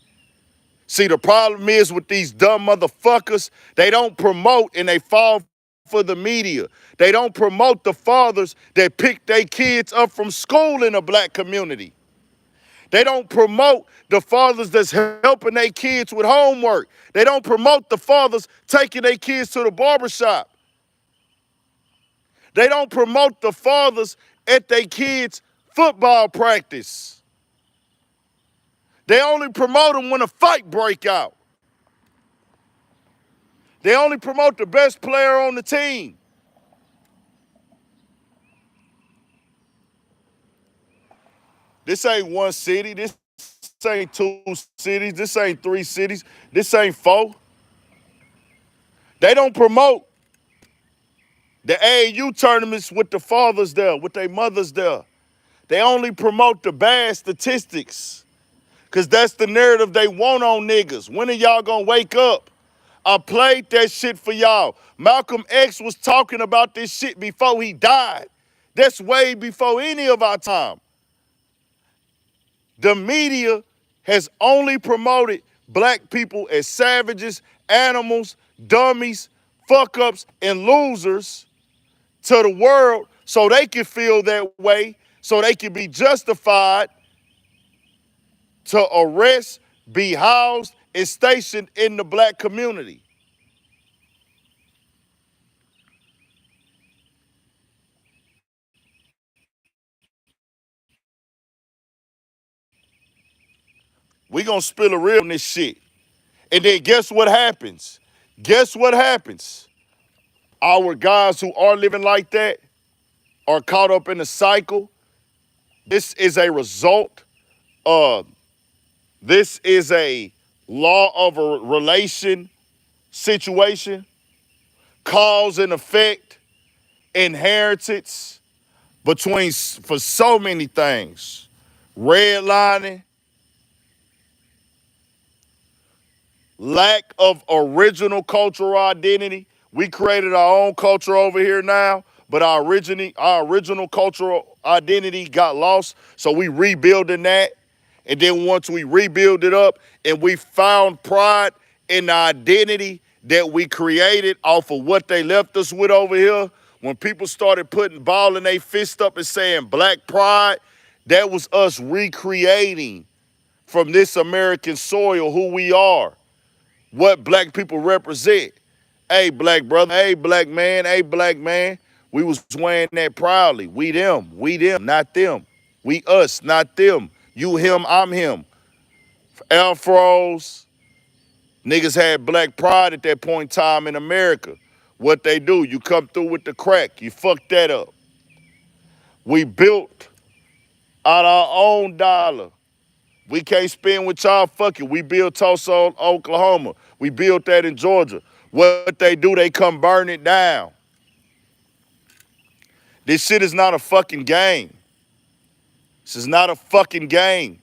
Speaker 1: See, the problem is with these dumb motherfuckers, they don't promote and they fall for the media. They don't promote the fathers that pick their kids up from school in the black community. They don't promote the fathers that's helping their kids with homework. They don't promote the fathers taking their kids to the barbershop. They don't promote the fathers at their kids' football practice. They only promote them when a fight break out. They only promote the best player on the team. This ain't one city. This ain't 2 cities. This ain't 3 cities. This ain't 4. They don't promote the AAU tournaments with the fathers there, with their mothers there. They only promote the bad statistics, because that's the narrative they want on niggas. When are y'all gonna wake up? I played that shit for y'all. Malcolm X was talking about this shit before he died. That's way before any of our time. The media has only promoted black people as savages, animals, dummies, fuck-ups, and losers to the world so they can feel that way, so they can be justified to arrest, be housed, and stationed in the black community. We gonna spill a reel on this shit. And then guess what happens? Guess what happens? Our guys who are living like that are caught up in the cycle. This is a result of, this is a law of a relation situation, cause and effect, inheritance between for so many things. Redlining, lack of original cultural identity. We created our own culture over here now, but our original cultural identity got lost. So we rebuilding that. And then once we rebuild it up and we found pride in the identity that we created off of what they left us with over here, when people started putting balling their fist up and saying black pride, that was us recreating from this American soil who we are, what black people represent. Hey, black brother, hey, black man, hey, black man. We was wearing that proudly. We them, not them. We us, not them. You him, I'm him. Afros, niggas had black pride at that point in time in America. What they do, you come through with the crack, you fuck that up. We built out our own dollar. We can't spend with y'all, fuck it. We built Tulsa, Oklahoma. We built that in Georgia. What they do, they come burn it down. This shit is not a fucking game. This is not a fucking game.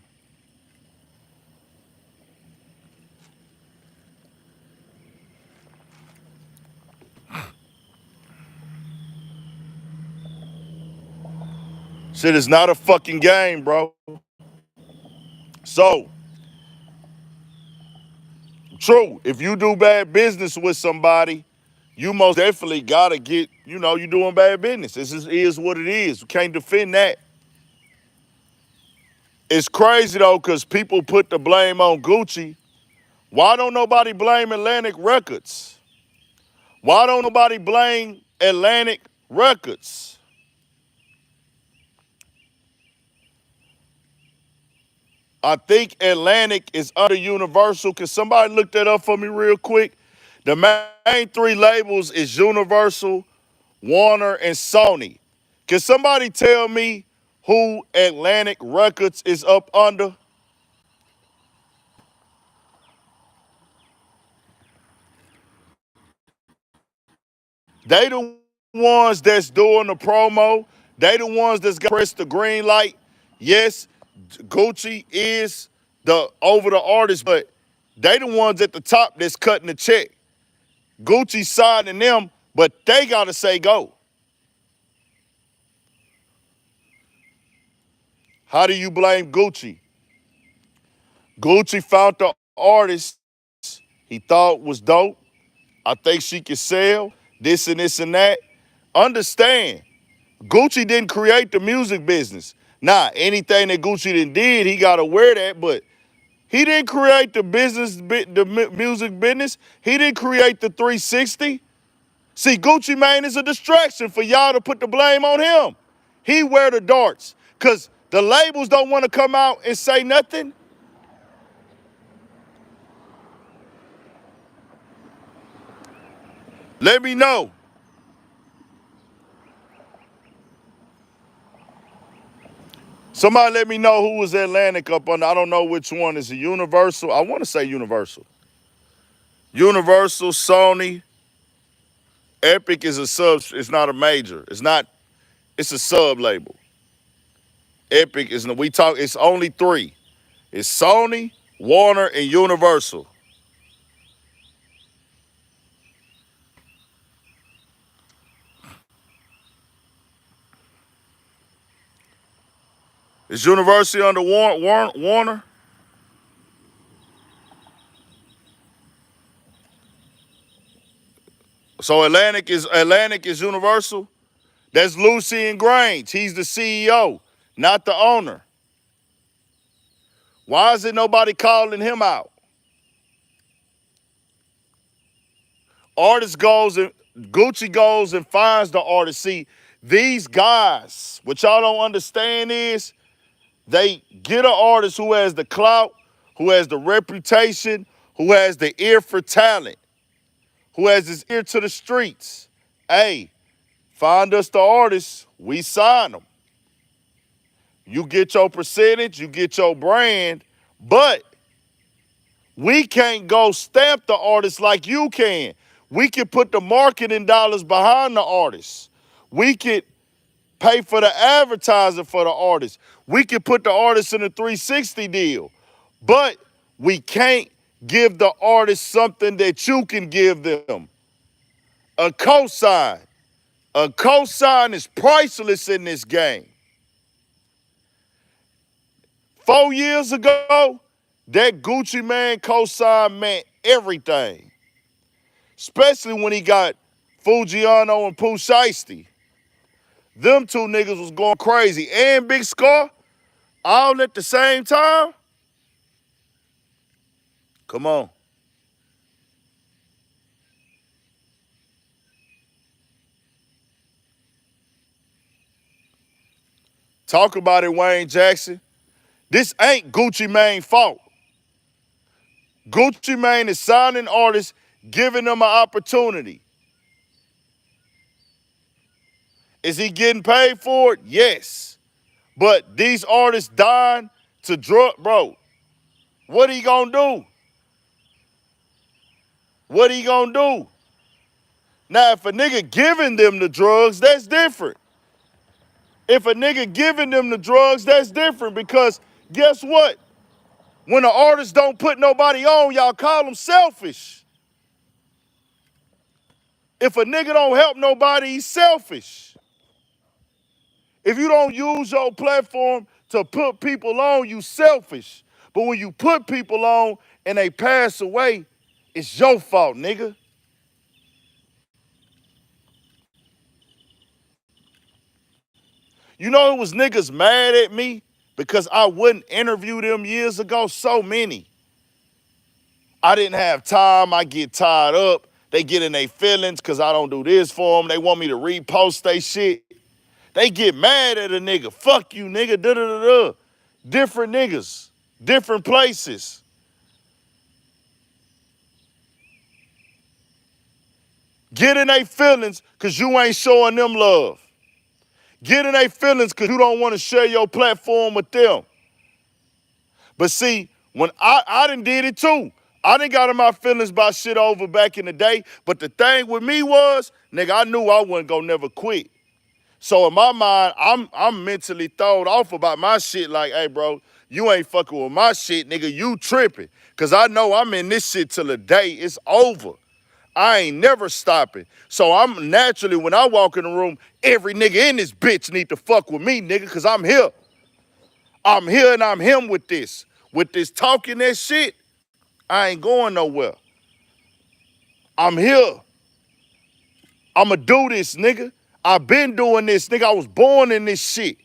Speaker 1: Shit is not a fucking game, bro. So, true, if you do bad business with somebody, you most definitely gotta get, you doing bad business. This is what it is. You can't defend that. It's crazy though, because people put the blame on Gucci. Why don't nobody blame Atlantic Records? Why don't nobody blame Atlantic Records? I think Atlantic is under Universal. Can somebody look that up for me real quick? The main three labels is Universal, Warner, and Sony. Can somebody tell me who Atlantic Records is up under? They the ones that's doing the promo. They the ones that's got to press the green light. Yes, Gucci is the over the artist, but they the ones at the top that's cutting the check. Gucci signing them, but they gotta say go. How do you blame Gucci? Gucci found the artist he thought was dope. I think she could sell this and this and that. Understand, Gucci didn't create the music business. Nah, anything that Gucci did, he gotta wear that, but he didn't create the music business. He didn't create the 360. See, Gucci Mane is a distraction for y'all to put the blame on him. He wear the darts. Because the labels don't want to come out and say nothing. Let me know. Somebody let me know who was Atlantic up on. I don't know which one. Is it Universal? I want to say Universal. Universal, Sony. Epic is a sub. It's not a major. It's not. It's a sub label. Epic is. We talk. It's only three. It's Sony, Warner, and Universal. Is University under Warner? So Atlantic is Universal. That's Lucian Grange. He's the CEO, not the owner. Why is it nobody calling him out? Artist goes and Gucci goes and finds the artist. See, these guys, what y'all don't understand is they get an artist who has the clout, who has the reputation, who has the ear for talent, who has his ear to the streets. Hey, find us the artist, we sign them. You get your percentage, you get your brand, but We can't go stamp the artist like you can. We can put the marketing dollars behind the artist. We could pay for the advertising for the artist. We can put the artist in a 360 deal. But we can't give the artist something that you can give them. A cosign. A cosign is priceless in this game. 4 years ago, that Gucci Mane cosign meant everything. Especially when he got Fujiano and Pooh Shiesty. Them two niggas was going crazy. And Big Scar, all at the same time. Come on. Talk about it, Wayne Jackson. This ain't Gucci Mane's fault. Gucci Mane is signing artists, giving them an opportunity. Is he getting paid for it? Yes. But these artists dying to drug, bro. What he gonna do? What he gonna do? Now, if a nigga giving them the drugs, that's different. If a nigga giving them the drugs, that's different because guess what? When the artist don't put nobody on, y'all call them selfish. If a nigga don't help nobody, he's selfish. If you don't use your platform to put people on, you selfish. But when you put people on and they pass away, it's your fault, nigga. You know it was niggas mad at me because I wouldn't interview them years ago? So many. I didn't have time. I get tied up. They get in their feelings because I don't do this for them. They want me to repost they shit. They get mad at a nigga. Fuck you, nigga. Da-da-da-da. Different niggas. Different places. Get in their feelings because you ain't showing them love. Get in their feelings because you don't want to share your platform with them. But see, when I done did it too. I done got in my feelings about shit over back in the day. But the thing with me was, nigga, I knew I wasn't gonna never quit. So in my mind, I'm mentally thrown off about my shit like, hey, bro, you ain't fucking with my shit, nigga. You tripping. Because I know I'm in this shit till the day it's over. I ain't never stopping. So I'm naturally, when I walk in the room, every nigga in this bitch need to fuck with me, nigga, because I'm here. I'm here and I'm him with this. With this talking that shit, I ain't going nowhere. I'm here. I'ma do this, nigga. I've been doing this, nigga. I was born in this shit.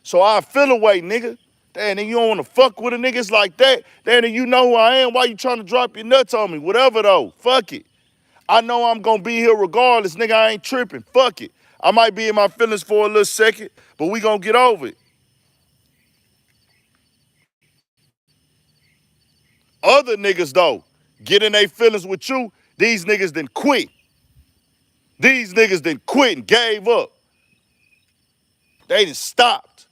Speaker 1: So I feel away, nigga. Damn, nigga, you don't want to fuck with a niggas like that. Damn, nigga, you know who I am. Why you trying to drop your nuts on me? Whatever, though. Fuck it. I know I'm going to be here regardless, nigga. I ain't tripping. Fuck it. I might be in my feelings for a little second, but we going to get over it. Other niggas, though, get in their feelings with you, these niggas done quit. These niggas done quit and gave up. They done stopped.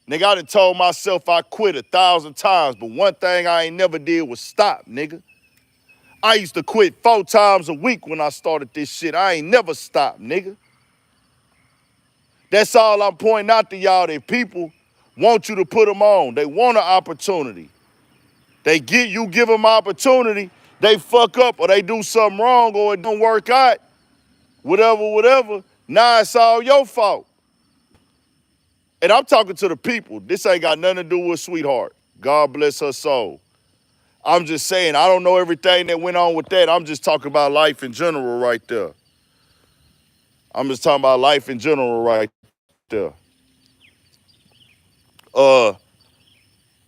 Speaker 1: Nigga, I done told myself I quit 1,000 times, but one thing I ain't never did was stop, nigga. I used to quit 4 times a week when I started this shit. I ain't never stopped, nigga. That's all I'm pointing out to y'all, that people want you to put them on. They want an opportunity. You give them opportunity, they fuck up or they do something wrong or it don't work out. Whatever. Now it's all your fault. And I'm talking to the people. This ain't got nothing to do with Sweetheart. God bless her soul. I'm just saying, I don't know everything that went on with that. I'm just talking about life in general right there. I'm just talking about life in general right there.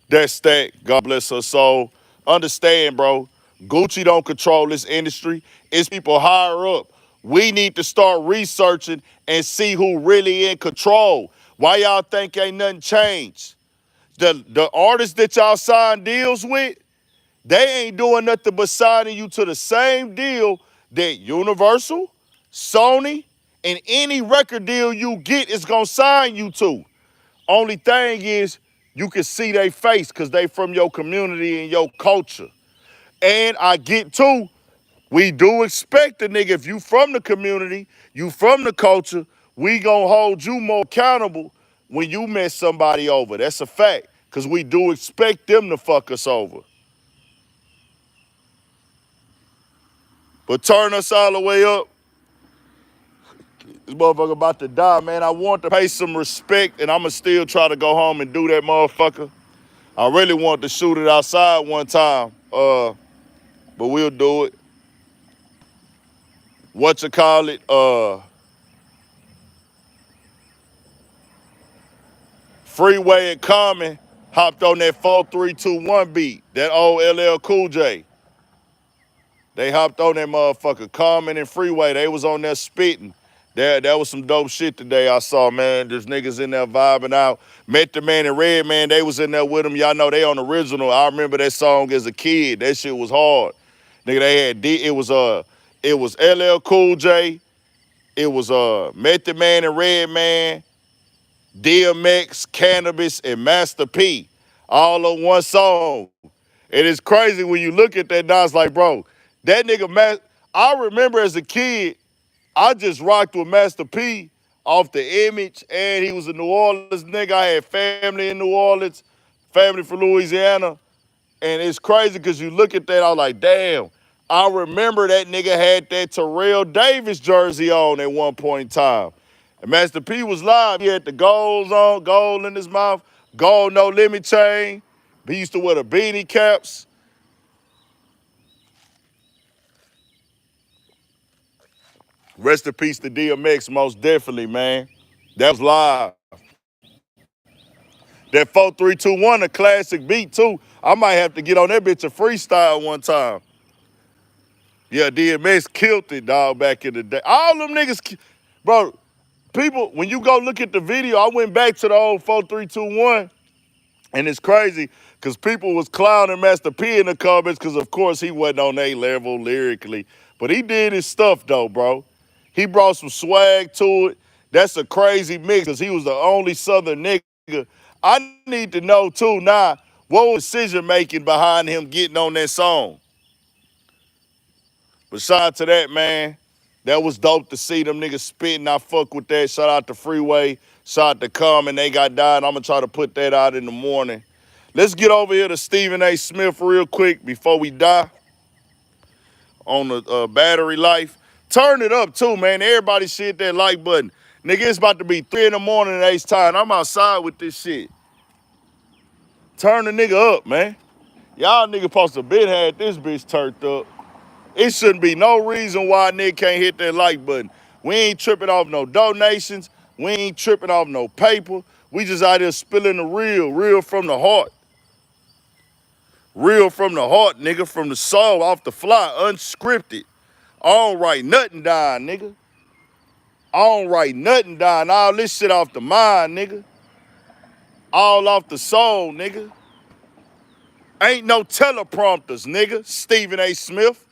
Speaker 1: That's that. God bless her soul. Understand, bro. Gucci don't control this industry. It's people higher up. We need to start researching and see who really in control. Why y'all think ain't nothing changed? The artists that y'all sign deals with, they ain't doing nothing but signing you to the same deal that Universal, Sony, and any record deal you get is gonna sign you to. Only thing is, you can see their face because they from your community and your culture. And I get to, we do expect a nigga, if you from the community, you from the culture, we gonna hold you more accountable when you mess somebody over. That's a fact. Cause we do expect them to fuck us over. But turn us all the way up, this motherfucker about to die, man. I want to pay some respect, and I'ma still try to go home and do that motherfucker. I really want to shoot it outside one time, but we'll do it. What you call it? Freeway and Common hopped on that 4321 beat, that old LL Cool J. They hopped on that motherfucker. Common and Freeway, they was on there spitting. That was some dope shit today I saw, man. There's niggas in there vibing out. Met the Man and Red Man, they was in there with them. Y'all know they on the original. I remember that song as a kid. That shit was hard. Nigga, they had it was LL Cool J. It was Method Man and Red Man, DMX, Cannabis, and Master P, all on one song. And it's crazy when you look at that now, it's like, bro, that nigga, I remember as a kid, I just rocked with Master P off the image, and he was a New Orleans nigga. I had family in New Orleans, family from Louisiana. And it's crazy because you look at that, I was like, damn, I remember that nigga had that Terrell Davis jersey on at one point in time. And Master P was live. He had the golds on, gold in his mouth, gold no limit chain. He used to wear the beanie caps. Rest in peace to DMX, most definitely, man. That was live. That 4321, a classic beat, too. I might have to get on that bitch a freestyle one time. Yeah, DMX killed it, dog, back in the day. All them niggas, bro, people, when you go look at the video, I went back to the old 4321, and it's crazy because people was clowning Master P in the comments because, of course, he wasn't on A level lyrically. But he did his stuff, though, bro. He brought some swag to it. That's a crazy mix because he was the only Southern nigga. I need to know, too, now, what was decision-making behind him getting on that song? But shout out to that, man. That was dope to see them niggas spitting. I fuck with that. Shout out to Freeway. Shout out to Common. They got died. I'm going to try to put that out in the morning. Let's get over here to Stephen A. Smith real quick before we die on the battery life. Turn it up, too, man. Everybody hit that like button. Nigga, it's about to be 3 in the morning at H-time. I'm outside with this shit. Turn the nigga up, man. Y'all nigga supposed to been had this bitch turned up. It shouldn't be no reason why a nigga can't hit that like button. We ain't tripping off no donations. We ain't tripping off no paper. We just out here spilling the real from the heart. Real from the heart, nigga, from the soul, off the fly, unscripted. I don't write nothing down, nigga. I don't write nothing down. All this shit off the mind, nigga. All off the soul, nigga. Ain't no teleprompters, nigga. Stephen A. Smith.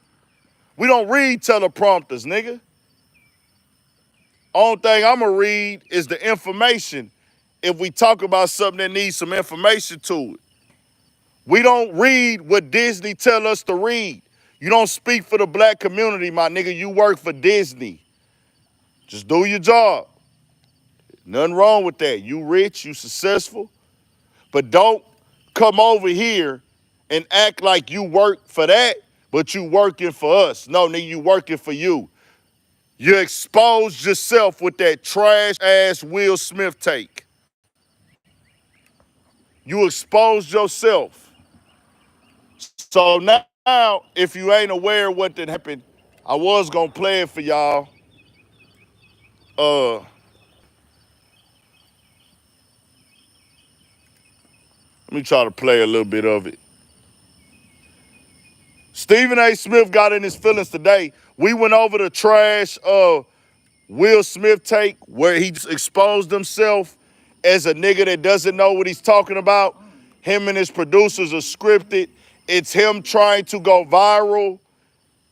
Speaker 1: We don't read teleprompters, nigga. Only thing I'ma read is the information if we talk about something that needs some information to it. We don't read what Disney tell us to read. You don't speak for the black community, my nigga. You work for Disney. Just do your job. Nothing wrong with that. You rich, you successful. But don't come over here and act like you work for that, but you working for us. No, nigga, you working for you. You exposed yourself with that trash-ass Will Smith take. You exposed yourself. So now, if you ain't aware of what did happen, I was gonna play it for y'all. Let me try to play a little bit of it. Stephen A. Smith got in his feelings today. We went over the trash Will Smith take where he exposed himself as a nigga that doesn't know what he's talking about. Him and his producers are scripted. It's him trying to go viral.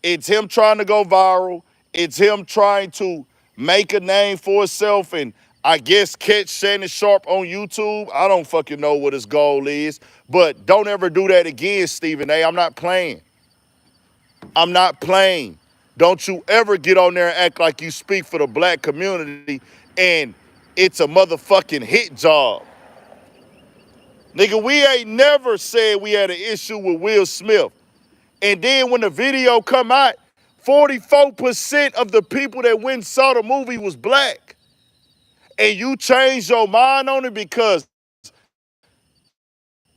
Speaker 1: It's him trying to go viral. It's him trying to make a name for himself and I guess catch Shannon Sharp on YouTube. I don't fucking know what his goal is. But don't ever do that again, Stephen A. I'm not playing. I'm not playing. Don't you ever get on there and act like you speak for the black community and it's a motherfucking hit job. Nigga, we ain't never said we had an issue with Will Smith. And then when the video come out, 44% of the people that went and saw the movie was black. And you changed your mind on it because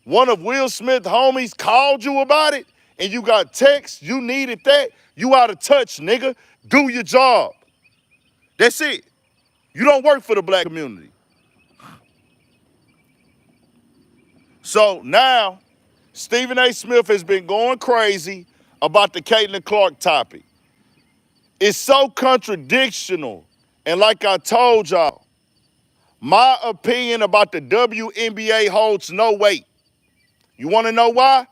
Speaker 1: one of Will Smith's homies called you about it and you got text, you needed that, you out of touch, nigga. Do your job. That's it. You don't work for the black community. So now, Stephen A. Smith has been going crazy about the Caitlin Clark topic. It's so contradictional. And like I told y'all, my opinion about the WNBA holds no weight. You want to know why?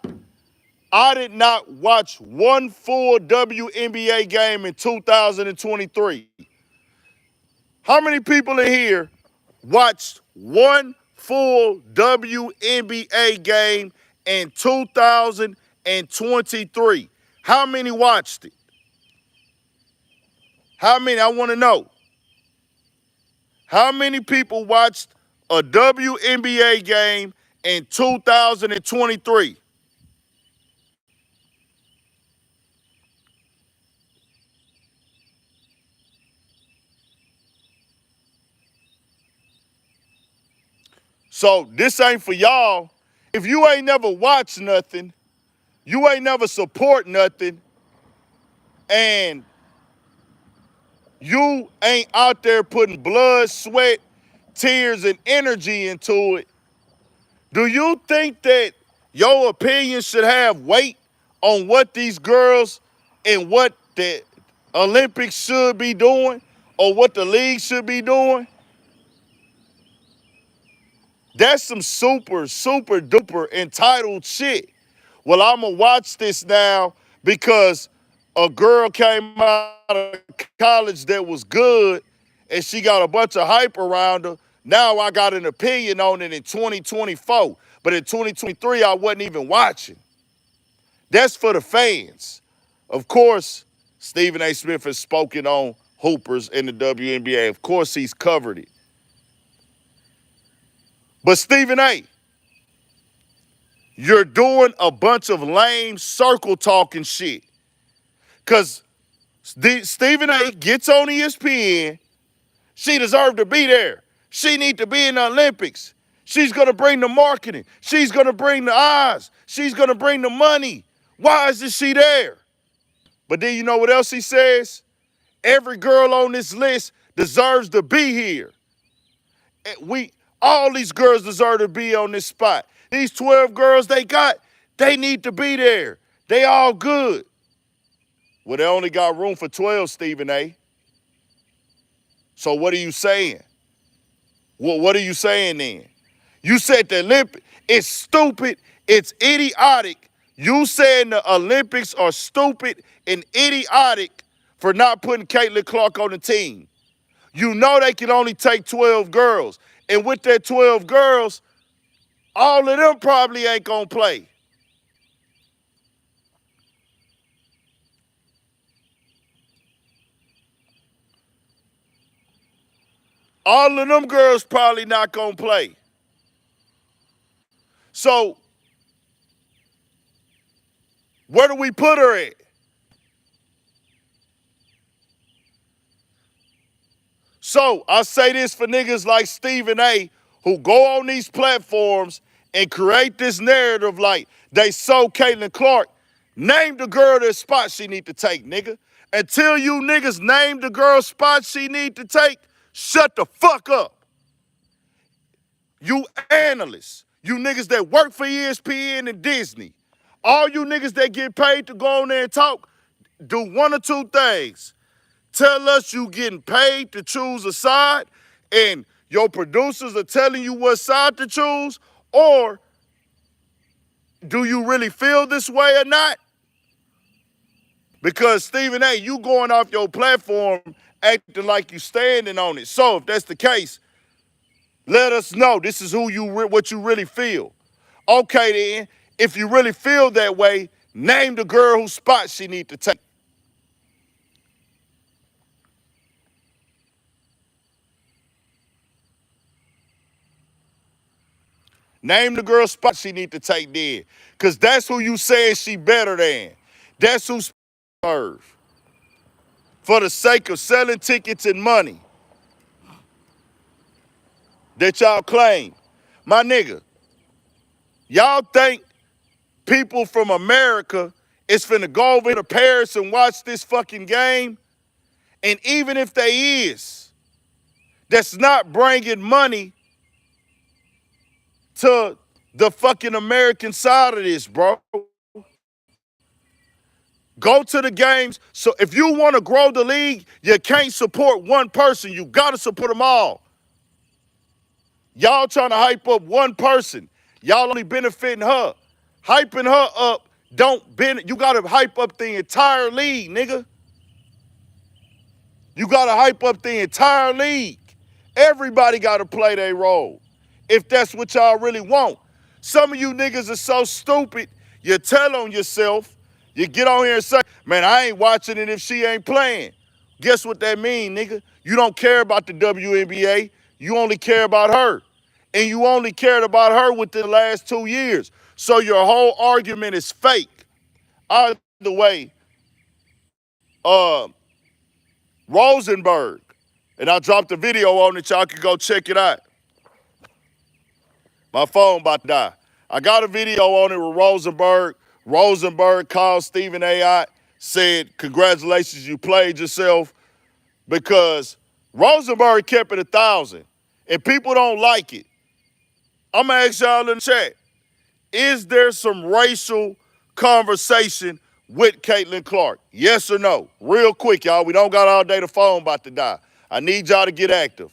Speaker 1: I did not watch one full WNBA game in 2023. How many people in here watched one full WNBA game in 2023? How many watched it? How many? I want to know. How many people watched a WNBA game in 2023? So this ain't for y'all. If you ain't never watched nothing, you ain't never support nothing, and you ain't out there putting blood, sweat, tears, and energy into it, do you think that your opinion should have weight on what these girls and what the Olympics should be doing or what the league should be doing? That's some super, super duper entitled shit. Well, I'm going to watch this now because a girl came out of college that was good and she got a bunch of hype around her. Now I got an opinion on it in 2024. But in 2023, I wasn't even watching. That's for the fans. Of course, Stephen A. Smith has spoken on hoopers in the WNBA. Of course, he's covered it. But Stephen A., you're doing a bunch of lame circle talking shit. Because Stephen A. gets on ESPN. She deserved to be there. She need to be in the Olympics. She's going to bring the marketing. She's going to bring the eyes. She's going to bring the money. Why isn't she there? But then you know what else he says? Every girl on this list deserves to be here. All these girls deserve to be on this spot. These 12 girls they need to be there. They all good. Well, they only got room for 12, Stephen A. So what are you saying? What are you saying then? You said the Olympics, it's stupid, it's idiotic. You saying the Olympics are stupid and idiotic for not putting Caitlin Clark on the team. You know they can only take 12 girls. And with that 12 girls, all of them probably ain't gonna play. All of them girls probably not gonna play. So, where do we put her at? So, I say this for niggas like Stephen A. who go on these platforms and create this narrative like they so Caitlin Clark. Name the girl that spot she need to take, nigga. Until you niggas name the girl spot she need to take, shut the fuck up. You analysts, you niggas that work for ESPN and Disney, all you niggas that get paid to go on there and talk, do one or two things. Tell us you getting paid to choose a side and your producers are telling you what side to choose, or do you really feel this way or not? Because Stephen A., you going off your platform acting like you standing on it. So if that's the case, let us know this is what you really feel. Okay then, if you really feel that way, Name the girl whose spot she need to take. Name the girl spot she need to take then. Because that's who you saying she better than. That's who serve. For the sake of selling tickets and money that y'all claim. My nigga, y'all think people from America is finna go over to Paris and watch this fucking game? And even if they is, that's not bringing money to the fucking American side of this, bro. Go to the games. So if you want to grow the league, you can't support one person. You got to support them all. Y'all trying to hype up one person. Y'all only benefiting her. Hyping her up don't benefit. You got to hype up the entire league, nigga. You got to hype up the entire league. Everybody got to play their role if that's what y'all really want. Some of you niggas are so stupid, you tell on yourself, you get on here and say, man, I ain't watching it if she ain't playing. Guess what that mean, nigga? You don't care about the WNBA. You only care about her. And you only cared about her within the last 2 years. So your whole argument is fake. Either way, Rosenberg, and I dropped a video on it, y'all can go check it out. My phone about to die. I got a video on it with Rosenberg. Rosenberg called Stephen A. out, said, congratulations, you played yourself, because Rosenberg kept it 1,000, and people don't like it. I'm going to ask y'all in the chat, is there some racial conversation with Caitlin Clark? Yes or no? Real quick, y'all. We don't got all day. The phone about to die. I need y'all to get active.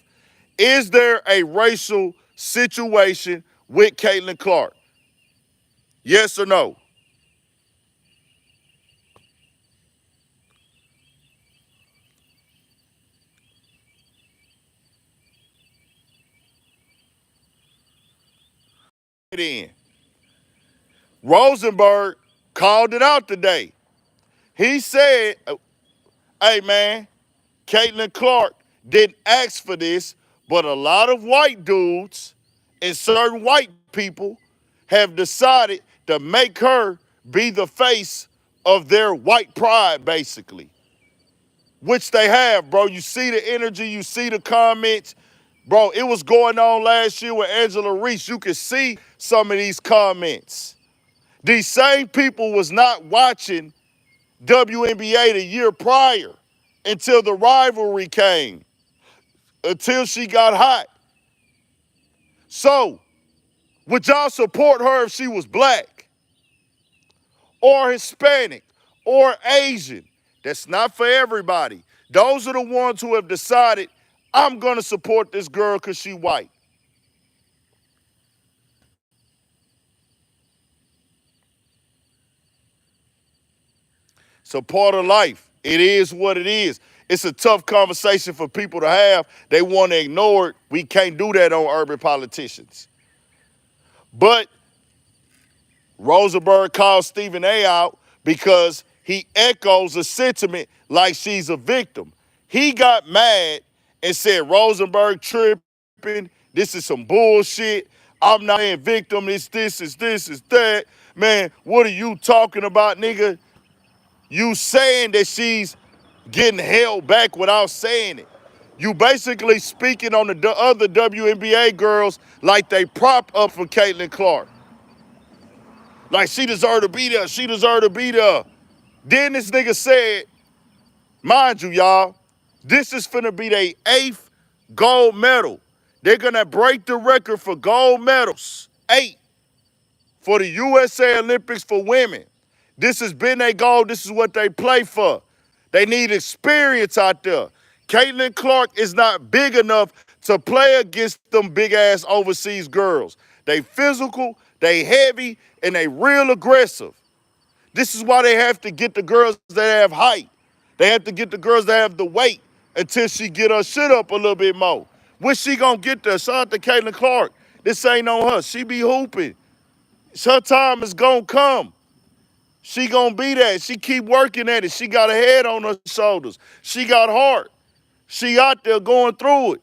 Speaker 1: Is there a racial situation with Caitlin Clark? Yes or no? In. Rosenberg called it out today. He said, hey man, Caitlin Clark didn't ask for this, but a lot of white dudes and certain white people have decided to make her be the face of their white pride, basically. Which they have, bro. You see the energy, you see the comments. Bro, it was going on last year with Angela Reese. You could see some of these comments. These same people was not watching WNBA the year prior until the rivalry came, until she got hot. So, would y'all support her if she was black or Hispanic or Asian? That's not for everybody. Those are the ones who have decided, I'm going to support this girl because she white. It's a part of life. It is what it is. It's a tough conversation for people to have. They want to ignore it. We can't do that on Urban Politicians. But Rosenberg called Stephen A. out because he echoes a sentiment like she's a victim. He got mad and said, Rosenberg tripping. This is some bullshit. I'm not a victim. It's this, it's this, it's that. Man, what are you talking about, nigga? You saying that she's getting held back without saying it. You basically speaking on the other WNBA girls like they prop up for Caitlin Clark. Like she deserved to be there. She deserved to be there. Then this nigga said, mind you, y'all, this is finna be their 8th gold medal. They're gonna break the record for gold medals. 8 for the USA Olympics for women. This has been their goal. This is what they play for. They need experience out there. Caitlin Clark is not big enough to play against them big-ass overseas girls. They physical, they heavy, and they real aggressive. This is why they have to get the girls that have height. They have to get the girls that have the weight until she get her shit up a little bit more. When she gonna get there? Shout out to Caitlin Clark. This ain't on her. She be hooping. Her time is gonna come. She gonna be that. She keep working at it. She got a head on her shoulders. She got heart. She out there going through it.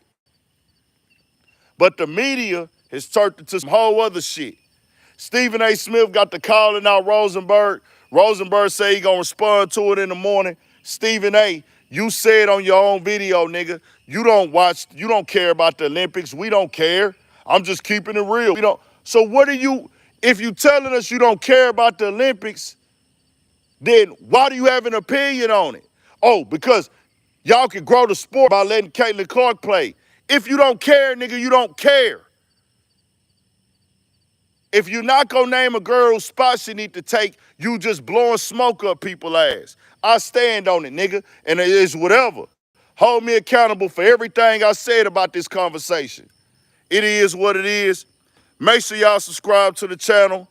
Speaker 1: But the media has turned into some whole other shit. Stephen A. Smith got the calling out Rosenberg. Rosenberg say he gonna respond to it in the morning. Stephen A., you said on your own video, nigga, you don't care about the Olympics. We don't care. I'm just keeping it real. We don't. So what are you, if you telling us you don't care about the Olympics, then why do you have an opinion on it? Oh, because y'all can grow the sport by letting Caitlin Clark play. If you don't care, nigga, you don't care. If you're not gonna name a girl whose spot she need to take, you just blowing smoke up people's ass. I stand on it, nigga, and it is whatever. Hold me accountable for everything I said about this conversation. It is what it is. Make sure y'all subscribe to the channel.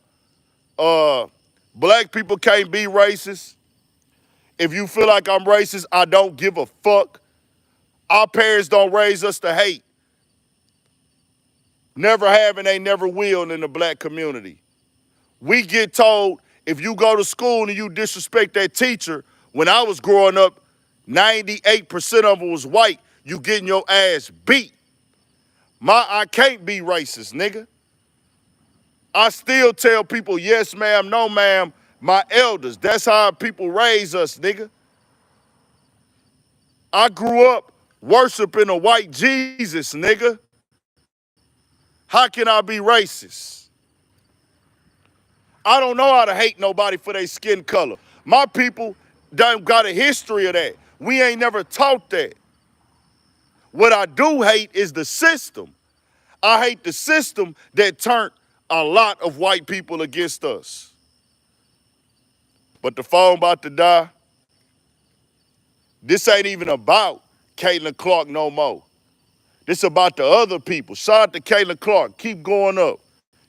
Speaker 1: Black people can't be racist. If you feel like I'm racist, I don't give a fuck. Our parents don't raise us to hate. Never have and they never will in the black community. We get told if you go to school and you disrespect that teacher, when I was growing up, 98% of it was white, you getting your ass beat. I can't be racist, nigga. I still tell people, yes, ma'am, no, ma'am, my elders. That's how people raise us, nigga. I grew up worshiping a white Jesus, nigga. How can I be racist? I don't know how to hate nobody for their skin color. My people done got a history of that. We ain't never taught that. What I do hate is the system. I hate the system that turned a lot of white people against us. But the phone about to die. This ain't even about Caitlin Clark no more. This about the other people. Shout out to Caitlin Clark. Keep going up.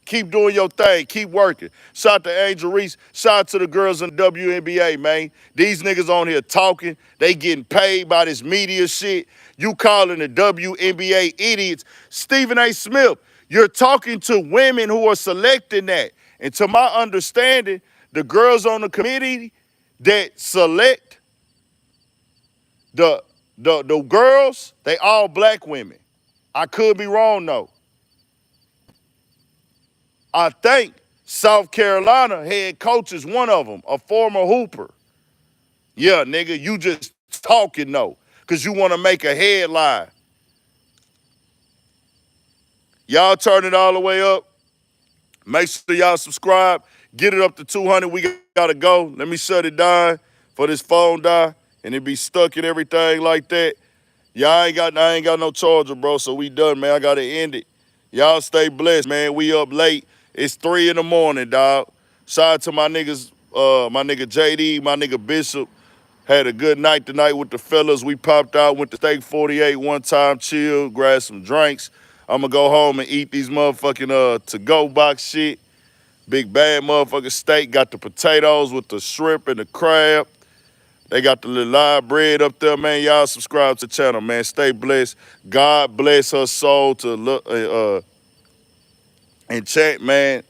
Speaker 1: Keep doing your thing. Keep working. Shout out to Angel Reese. Shout out to the girls in the WNBA, man. These niggas on here talking. They getting paid by this media shit. You calling the WNBA idiots. Stephen A. Smith, you're talking to women who are selecting that. And to my understanding, the girls on the committee that select the girls, they all black women. I could be wrong, though. I think South Carolina head coach is one of them, a former hooper. Yeah, nigga, you just talking, though, because you want to make a headline. Y'all turn it all the way up. Make sure y'all subscribe. Get it up to 200. We got to go. Let me shut it down for this phone die, and it be stuck and everything like that. I ain't got no charger, bro, so we done, man. I got to end it. Y'all stay blessed, man. We up late. It's 3 in the morning, dog. Shout out to my niggas, my nigga JD, my nigga Bishop. Had a good night tonight with the fellas. We popped out, went to Steak 48 one time, chilled, grabbed some drinks. I'm going to go home and eat these motherfucking to-go box shit. Big bad motherfucking steak. Got the potatoes with the shrimp and the crab. They got the little live bread up there, man. Y'all subscribe to the channel, man. Stay blessed. God bless her soul to look and chat, man.